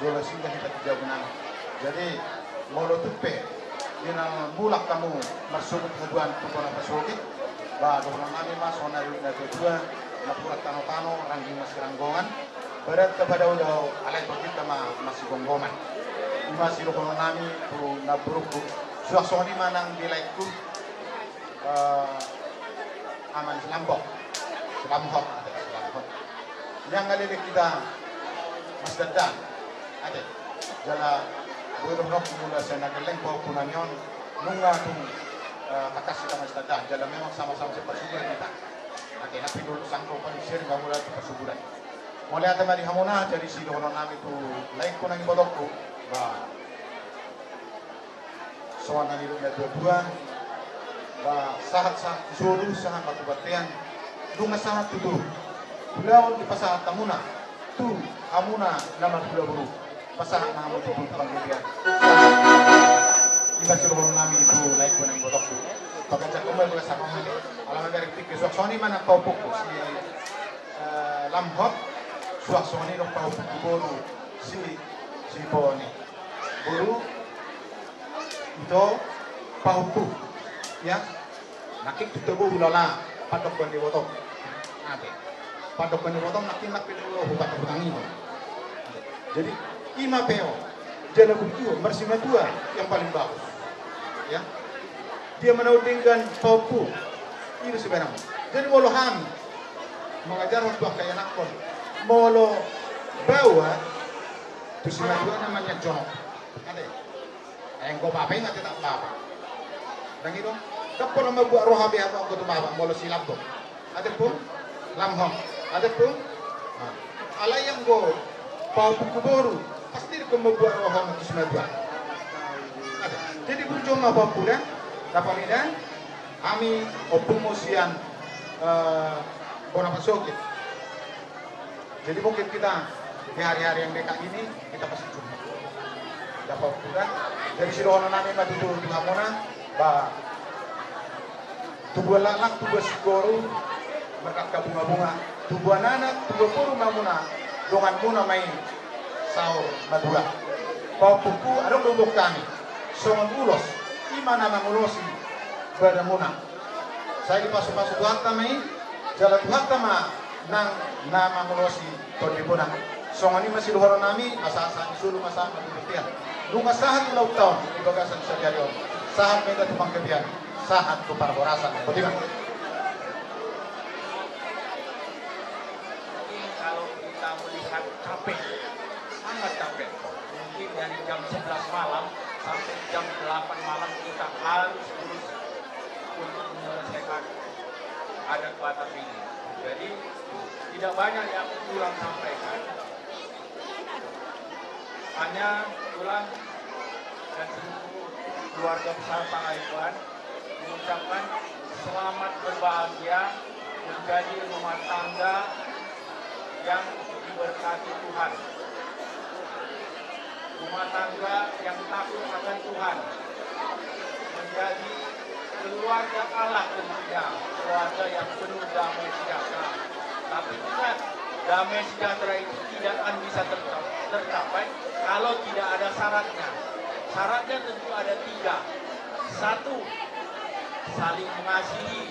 M: Jolo singgang kita kerja namin. Jadi molo tupe yun ang bulak kamu marsukot haduan tungkol na pasukit bago namin mas onari na kedua napurat tano-tano rangging mas ranggongan berat kepada udah alay kita masih gonggongan masih rukun namin tu nabruku suasoni manang dilaiku aman selambok yang kali kita mas dadang ada jala bukan roh mula saya nak leng bau punanyon nunga tung kakas kita mas dadang jala memang sama-sama sepersuburan kita nanti napi dulu sangko panisir nggak mulai persuburan mulai ada mari hamuna jadi si dono nami tu lain kunang ibadokku bah soalan itu ada dua bah sahat suruh sahat batu batian dunga sahat tu beliau di pasahan tamuna tu amuna nama beliau pasahan nama tu panggilan iba suruh nami itu lain kunang ibadokku pagkatsa kumay ko sa kamay alam nga rin tikis soni man ang paupok si lamhot suasoni ng paupok buru si poni buru ito paupok ya nakikitubo ulala patok ko ni botong ate patok ko ni botong nakinapin ulo hukat butangin jadi ima peo jala kultur bersima dua yang paling bagus ya dia menaudingkan paupu itu sebenarnya jadi molo kami mengajar waktu kayak nakon molo bawa itu sebenarnya namanya jonok ada yang kau apa ingat tak apa dan itu kapal nama buat roh habis apa aku tu bawa molo silap tu ada pun lamhong ada pun ala yang go paupu kuboru pasti kau membuat roh habis itu sebenarnya ada jadi berjumlah paupu dan Kapalidan, kami opumusian bona pasokit. Jadi mungkin kita di hari-hari yang dekat ini kita pasti jumpa. Dapat bulan dari sirohono nami matutur di Hamona, ba tubuh lalak, tubuh sigoro, berkat bunga-bunga, tubuh anak, tubuh puru mamuna, dongan muna main saur madura. Paupuku ada lubuk kami, songon ulos. Mana mengurusi berdamuna. Saya di pasu-pasu Tuhan kami, jalan Tuhan kami nang nama mengurusi berdamuna. Songan ini masih luar nami, masa-masa disuruh masa berpikir. Dunga sahat ulau tahun di bagasan sejarion. Sahat minta tumpang kebian, sahat keparborasan. Bagaimana?
N: Kalau kita melihat capek, sangat capek. Mungkin dari jam 11 malam sampai jam 8 malam kita harus terus untuk menyelesaikan adat Batak ini. Jadi tidak banyak yang Tulang sampaikan. Hanya Tulang dan seluruh keluarga besar Pangaribuan mengucapkan selamat berbahagia menjadi rumah tangga yang diberkati Tuhan. Rumah tangga yang takut akan Tuhan, menjadi keluarga Allah tentunya, keluarga yang penuh damai sejahtera. Tapi ingat, damai sejahtera itu tidak akan bisa tercapai kalau tidak ada syaratnya. Syaratnya tentu ada 3. 1, saling mengasihi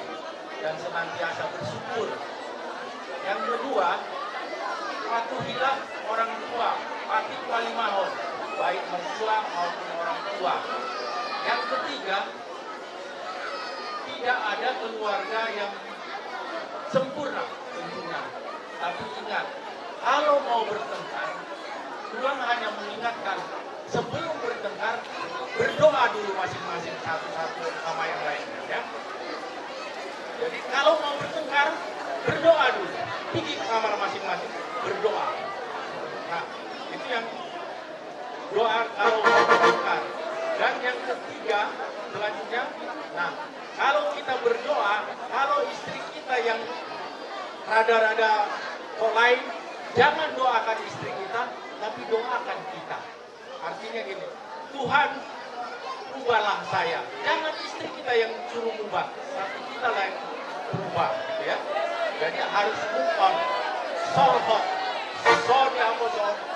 N: dan senantiasa bersyukur. Yang kedua, patuhilah orang tua, pati wali mahon, baik mertua maupun orang tua. Yang ketiga, tidak ada keluarga yang sempurna tentunya. Tapi ingat, kalau mau bertengkar, Tuhan hanya mengingatkan sebelum bertengkar, berdoa dulu masing-masing satu-satu sama yang lainnya, ya. Jadi kalau mau bertengkar, berdoa dulu. Pergi ke kamar masing-masing, berdoa. Nah, itu yang doa kalau mau bertengkar. Dan yang ketiga, selanjutnya, nah, kalau kita berdoa, kalau istri kita yang rada-rada lain, jangan doakan istri kita, tapi doakan kita. Artinya gini, Tuhan, ubahlah saya. Jangan istri kita yang suruh ubah, tapi kita lah yang berubah, gitu ya. Jadi harus move on, solve hot, solve apa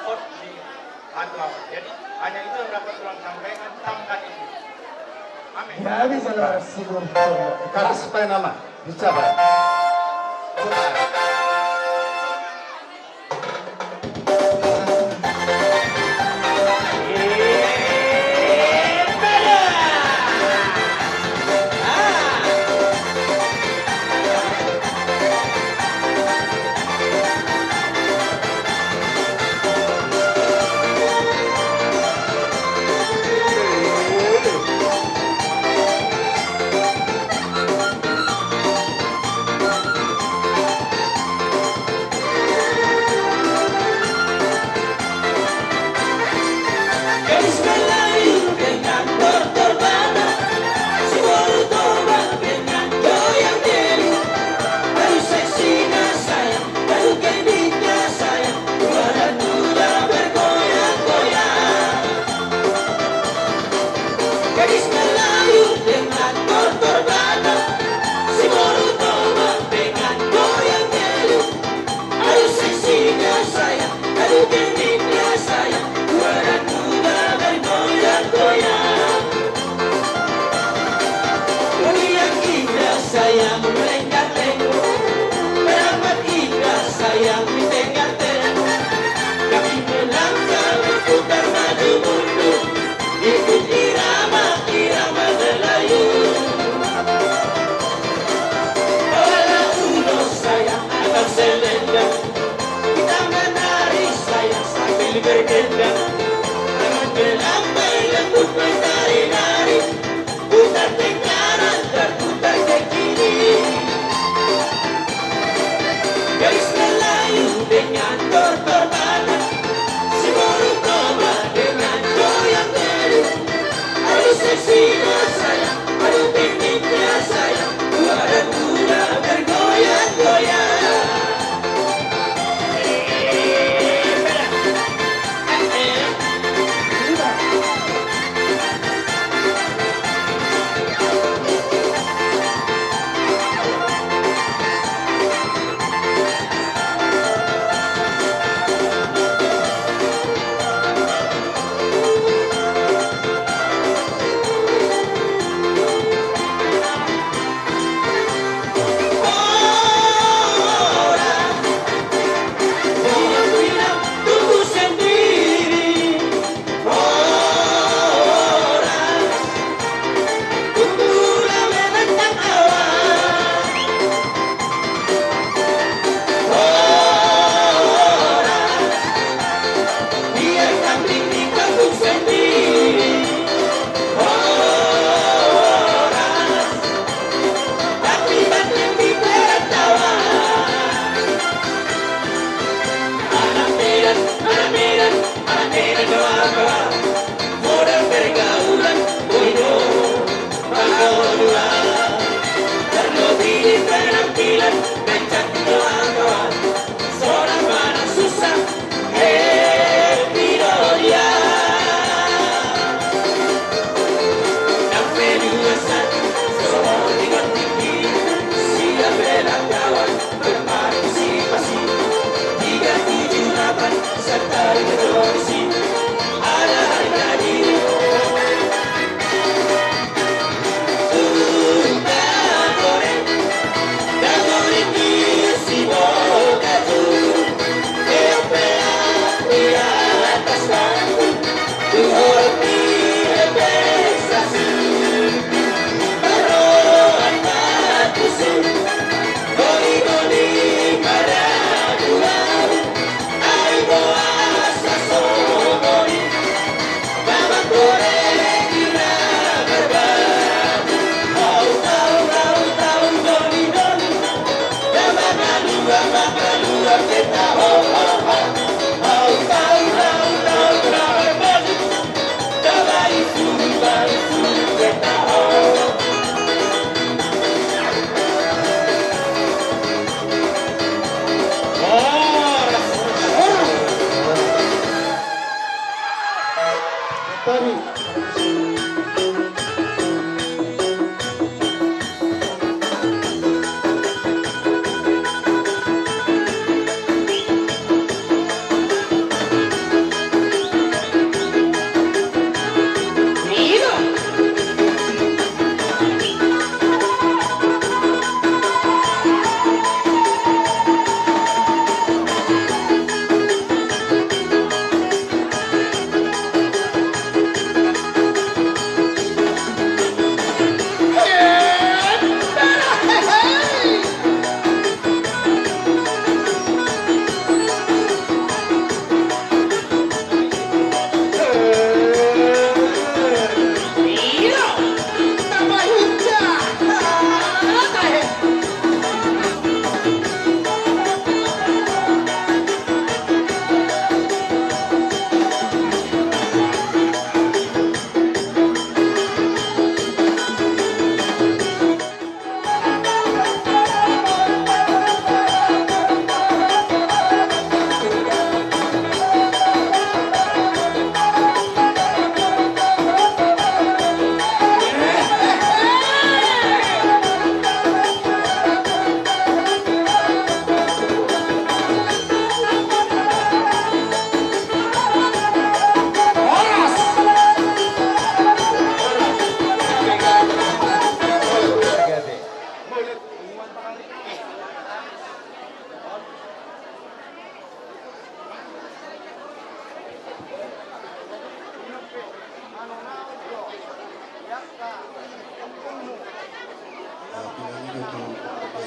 N: hot di hati. Jadi hanya itu yang dapat Tuhan sampaikan, tamkan itu. Amin.
F: Ya bisa lah, sigur. Kalau supaya nama, dicapai.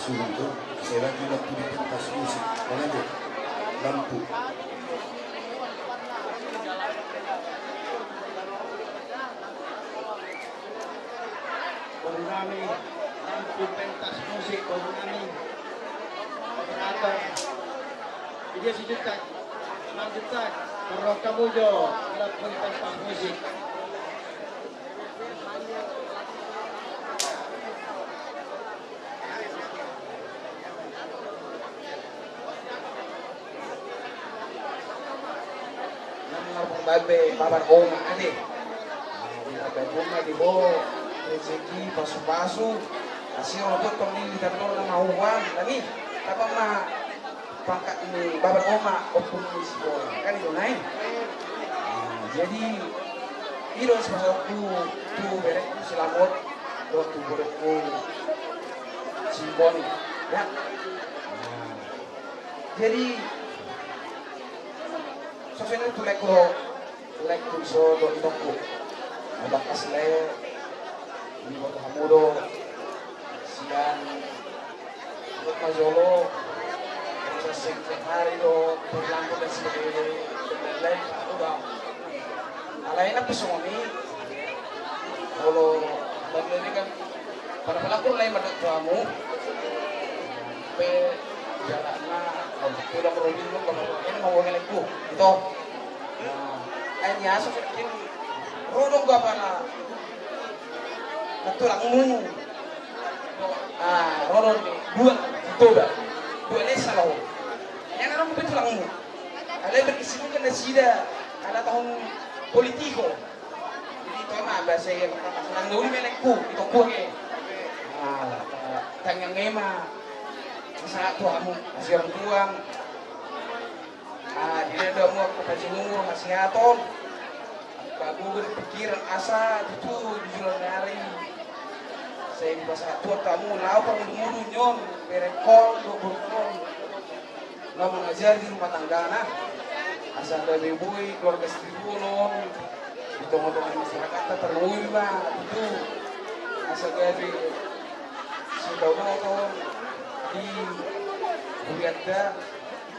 O: Sunto, saya lagi waktu di pentas musik, mana deh? Lampu.
N: Korunami, lampu pentas musik, korunami. Operator. Dia sejuta, 6 juta. Kalau kamu jo, lampu pentas musik.
E: Babe, babar oma ade. Babe oma di bo rezeki pasu-pasu. Asih orang tuh ni kita tahu nama uang lagi. Apa mah pangkat ini babar oma opung sekolah kan itu naik. Jadi itu sebabku tu berekku selamat waktu berekku Cirebon ya. Jadi sosoknya tu lekku so do itokku ada kasle ini buat hamudo sian untuk majolo sesek hari do berlaku dan sebagainya dan lain udah alain apa suami kalau bagi ini kan pada pelaku lain pada kamu pe jalannya pulang merubin lu kalau ini mau ngelekku itu ayahnya seperti rodong gua pana natulangmu rodong dua itu dah dua ini salah yang orang betul langmu alai berkisah kan nasida ada tahun politiko jadi itu mah bahasa yang senang dulu melekku itu gua ke tangan ngema saat tuamu masih orang tuang dia udah mau ke Pacimur masih atom aku berpikiran asa itu di bulan hari saya di pasar tua tamu lau kalau dulu nyon berekol berkol nggak mengajar di rumah tangga nah asal dari bui keluarga seribu non itu ngomong masyarakat terlalu lah itu asal dari si daulah di Buyada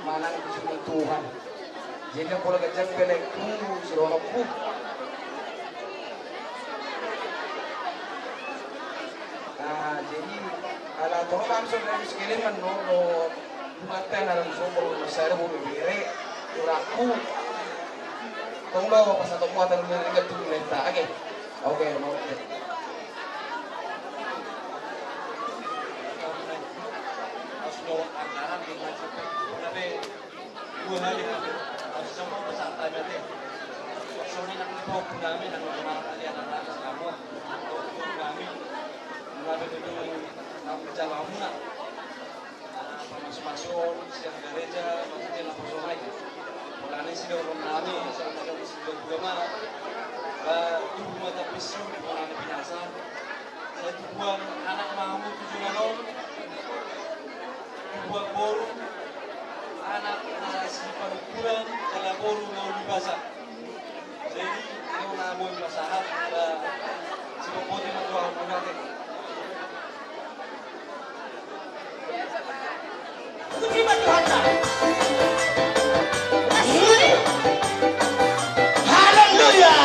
E: manang di Tuhan. Jadi kalau gajah pelekku serorokku. Jadi ala toh langsung dari sekali menurut mata dalam sumber besar bulu bire uraku. Tunggu pas atau muatan dengan tuh lenta. Oke mau.
N: untuk kami dan mengenal kalian anak kamu untuk kami mengambil itu kamu jalan nak masuk setiap gereja masjid apa semua itu karena sih orang kami sama ada muslim agama ibu mata pisau di mana ada binasa saya buat anak mamu 7 tahun buat boru anak nasi parukuran kalau boru mau dibasak jadi kalau nak mau dibasahat sebab boru itu harus mengatek
H: Terima Tuhan. Haleluya.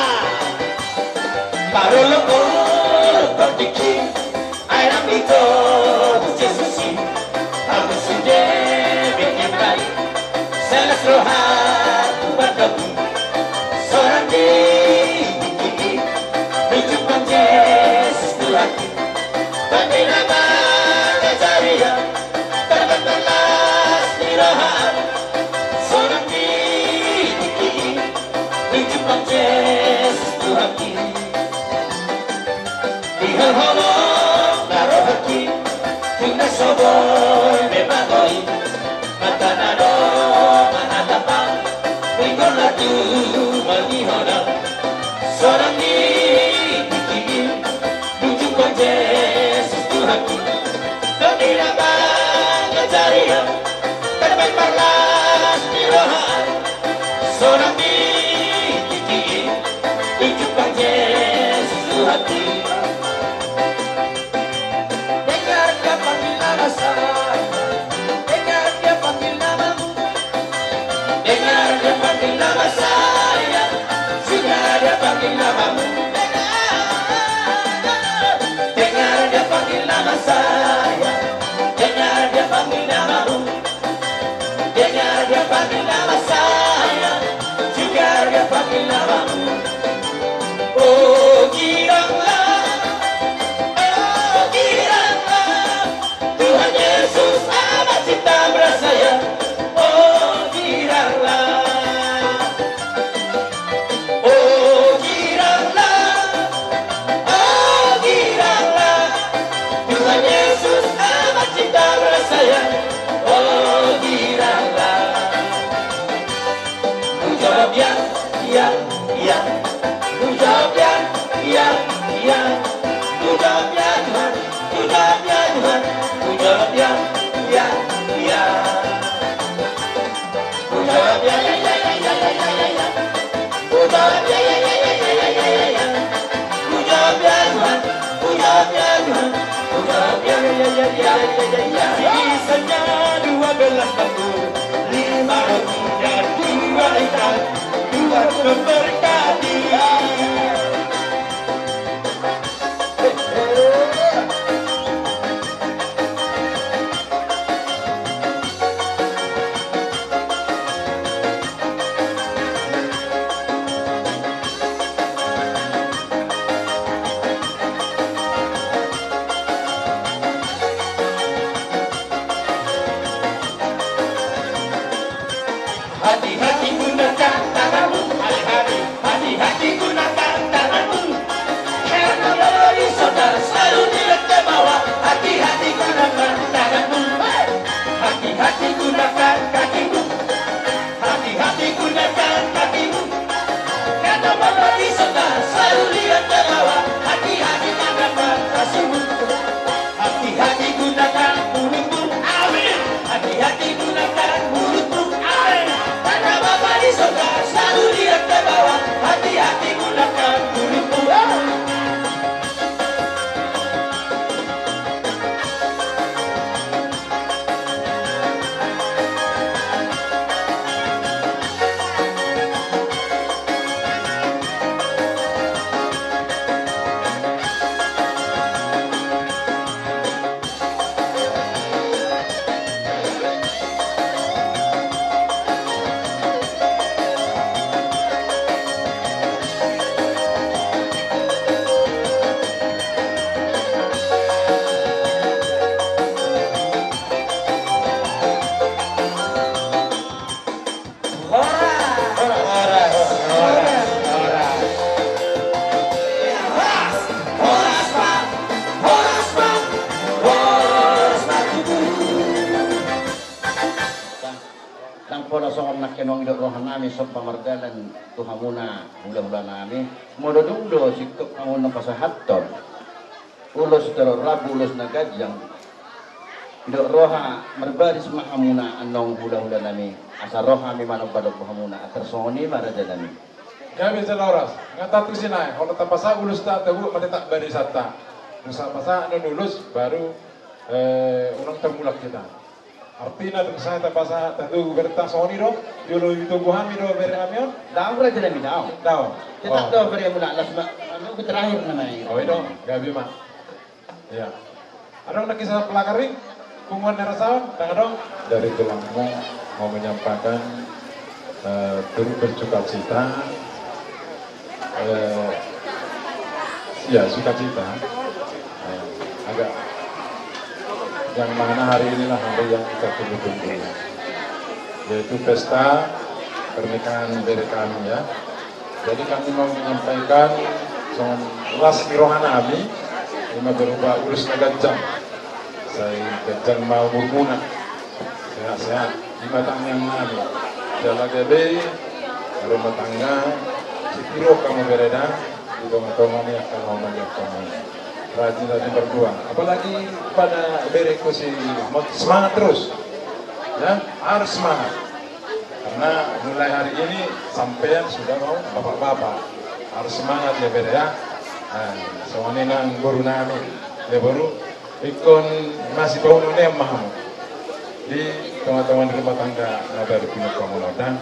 H: Parolo berdiki, air itu Yesusi, aku sudah menyampai, salah rohan bergabung, seorang diri, berjumpa Yesus Tuhan, bendera Nazaria. Seorang diri berjumpa Yesus Tuhan di hal-hal naruh hati tuna soboi memagoi mata nado manatapang ringgol latu malihona seorang diri berjumpa Yesus Tuhan bendera Nazaria terbang parlas di rohan seorang diri berjumpa Yesus Tuhan dengar dia panggil nama saya dengar dia panggil namamu dengar dia panggil nama saya sudah dia panggil namamu dengar dia panggil nama saya dengar dia panggil namamu dengar dia panggil nama saya juga dia panggil namamu oh giranglah Tuhan Yesus amat cinta bersaya oh giranglah Tuhan Yesus amat cinta bersaya oh giranglah ku jawab ya ku jawab ya ku jawab ya Tuhan ku jawab ya Tuhan ku jawab ya ku jawab ya ku jawab ya ku jawab ya Tuhan ku jawab ya Tuhan ku jawab ya Sisanya 12 batu 5 roti dan 2 ikan Tuhan memberkati Hati-hati gunakan tanganmu hari-hari Hati-hati gunakan
B: kenong idok rohan nami sob pamarganan tuhamuna hula-hula nami mododundo sikap hamuna pasahaton ulos teror rabu ulos nagajang idok roha merbaris mahamuna anong hula-hula nami asa roha mi manong badok mahamuna atersoni maraja nami
D: kami jaloras ngatatu sinai kalau tapasa ulus ta tahu pada tak barisata nusa pasa nulus baru ulang termulak kita artinya dengan saya tapasa tadu berta soni do jolo itu buhan mi do beri amion
B: daw raja nami daw kita do beri mula lasma anu terakhir namanya
D: oh itu gabi mah ya ada nak kisah pelakari kumuan nerasawan dong
P: dari tulangmu mau menyampaikan turut bersukacita ya sukacita agak yang mana hari inilah hari yang kita tunggu-tunggu yaitu pesta pernikahan dari kami ya. Jadi kami mau menyampaikan las rohana kami lima berupa urus nagajang saya gajang mau murmuna sehat-sehat lima tangan kami jalan gede rumah tangga sikiro kamu bereda di tengah-tengah ini akan mau kamu rajin berdua apalagi pada bereku si semangat terus ya harus semangat karena mulai hari ini sampean sudah mau bapak-bapak harus semangat ya beda ya soalnya nang guru nami ya baru ikon masih bau nune yang mahamu di teman-teman rumah tangga nabar pinuk kamu dan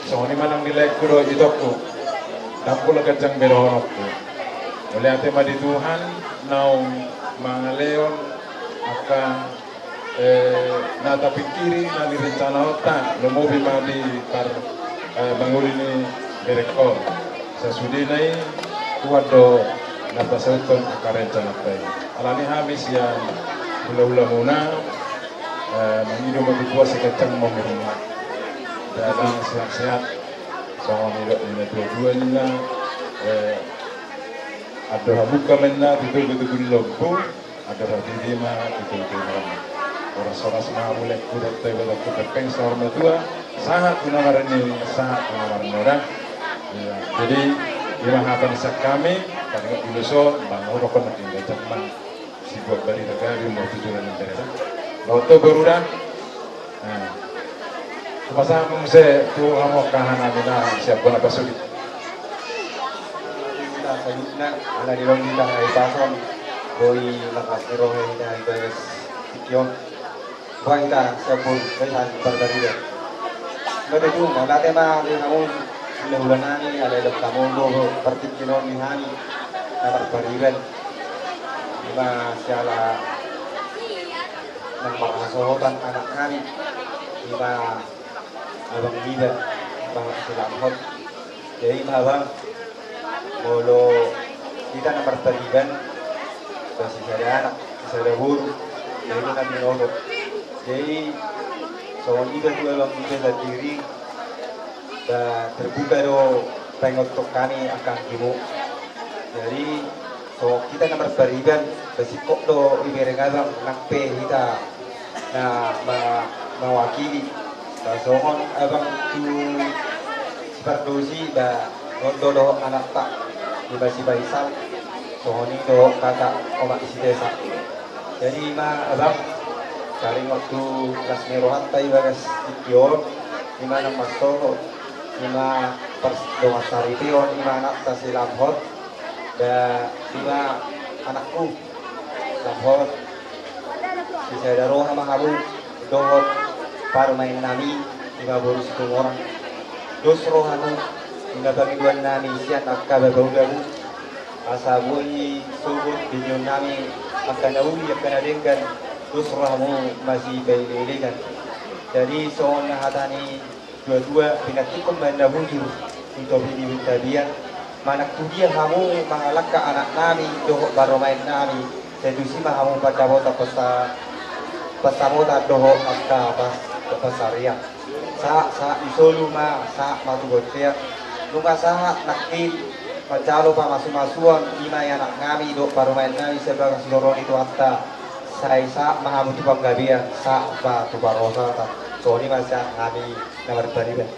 P: soalnya manang nilai kudo itokku dan pula kejang berohonokku oleh tema di Tuhan nau mangaleon akan nata pikiri nali rencana otak lomo bima di par bangulini berekor sesudinai kuado nata sauton akarencana tay alani habis yang hula-hula muna menghidup berdua sekecang memerima dan sehat-sehat sama hidup ini dua-dua nila ada buka menna betul-betul lompo ada roti lima betul-betul lama orang-orang semua boleh kudat tebel kepeng seorang tua sangat gunawan ini sangat gunawan orang ya, jadi lima hatan sak kami pada iluso bangun rokok nak tinggal cakman si buat bari negara mau tujuan yang terasa waktu berudah pasang saya tu kamu kahan amina siap guna pasuli
J: sayukna ala di rong kita ay pason boy lakas ni rong kita ay bayas tikyon buang kita sepul besan berdarida ngode tu mau nate ma di kamu bulan ani ala dok kamu do pertik kinon ni hani na bariban lima siala nang makasohotan anak kami lima abang bidan bang silamhot jadi abang Molo kita nomor taliban masih ada anak, masih ada guru, jadi kita minum. Jadi soal itu juga bang kita sendiri terbuka do pengotok kami akan ibu. Jadi so kita nomor taliban masih kok do iberengadam nakpe kita mewakili. Soal abang tu berdosi do anak tak dibasi baisal sohoni do kata omak isi desa jadi abang cari waktu kelas merohat tay bagas ikior lima nang masto lima pers doa saripion lima anak tasilam hot dan lima anakku lamhot bisa ada roh sama halu dohot paru main nami lima boru situ orang dos rohanu hingga bagi dua nami siat akka babau-babau asabui subut binyon nami akan nauli akan adengkan dusramu masih baik-baikan jadi soal hatani dua-dua pinatikom banda bujur untuk bini tabian manak tudia kamu mangalaka anak nami doh baromain nami sedusi mah kamu pada bota pasarota doh akka pasaria sa isolu ma sa matugotia nunga sahat nakit pacalo pa masumasuan lima anak ngami do parumain ngami sebagai seluruh itu atta saya sa mahamuti panggabian sa pa tu barosa ta so ni masya ngami nomor bariban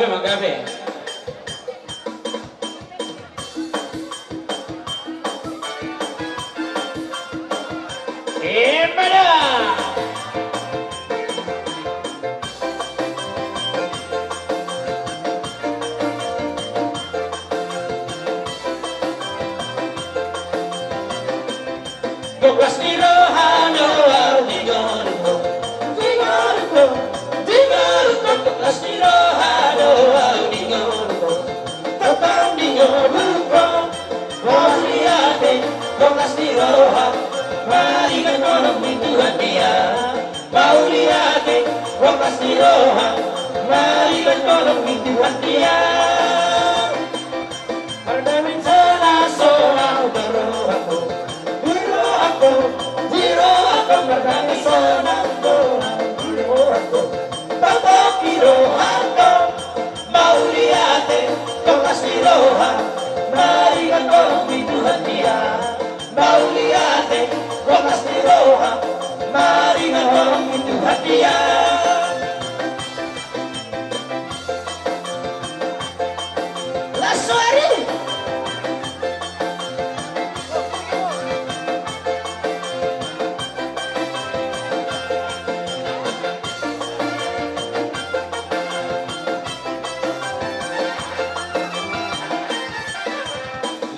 H: Magabe.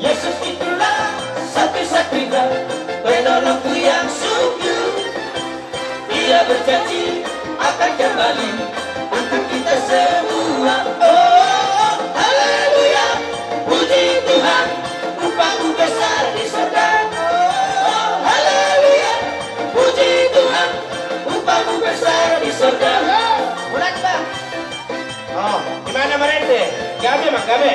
Q: Yesus itulah satu-satunya penolongku yang sungguh. Dia berjanji akan kembali untuk kita semua. Oh, haleluya, puji Tuhan, upahmu besar di surga. Oh, haleluya, puji Tuhan, upahmu besar di surga. Mulai kita.
H: Oh, gimana merente? Gabe mak gabe.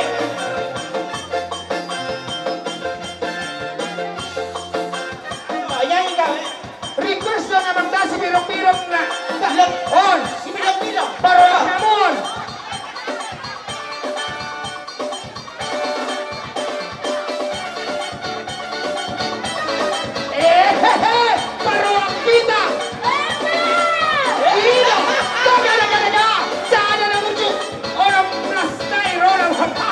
Q: Request na naman ta si Pirong-Pirong na on si Pirong-Pirong para namun paruang kita Ida tagala sana na muncul orang plastai orang hapa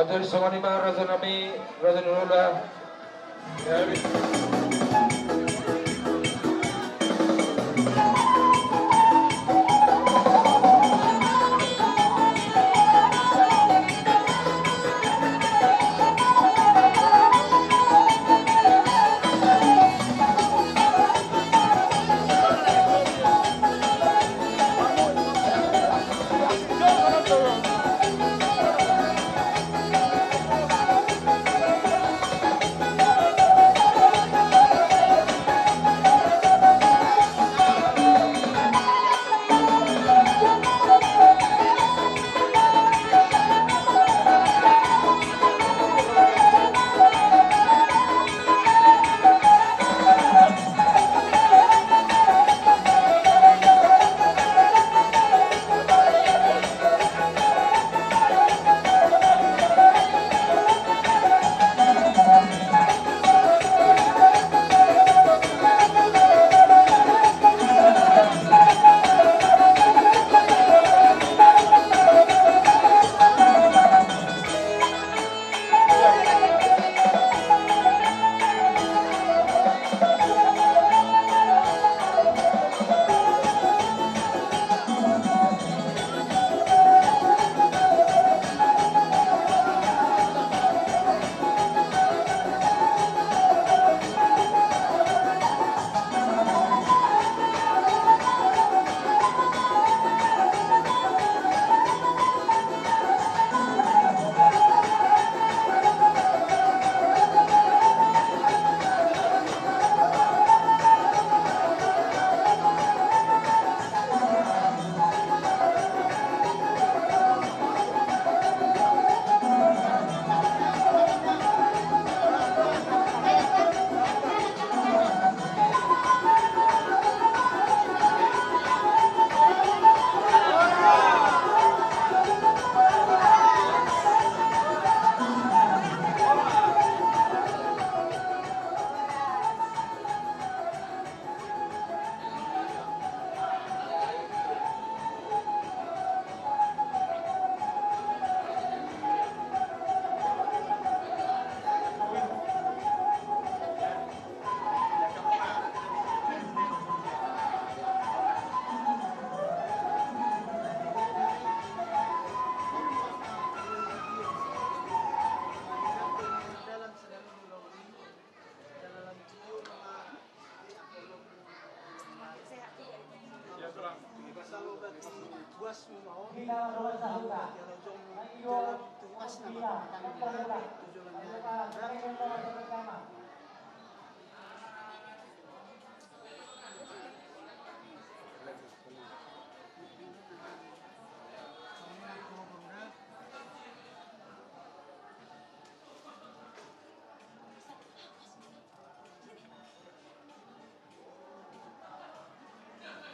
E: Matur sawani ma raja nami raja nurula.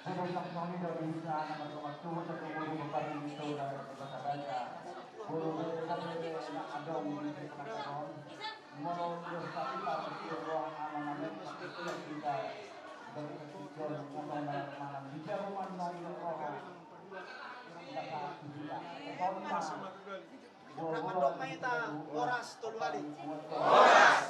R: Sebelum kami dari sana waktu satu bulan kembali itu dari bahasa raja. Bulu kami ada di Kampung. Mau bersatu pasti ruang aman-aman seperti yang kita dari kecil sampai malam di jaman dari roh.
G: Namandok maita oras tolu ali. Oras.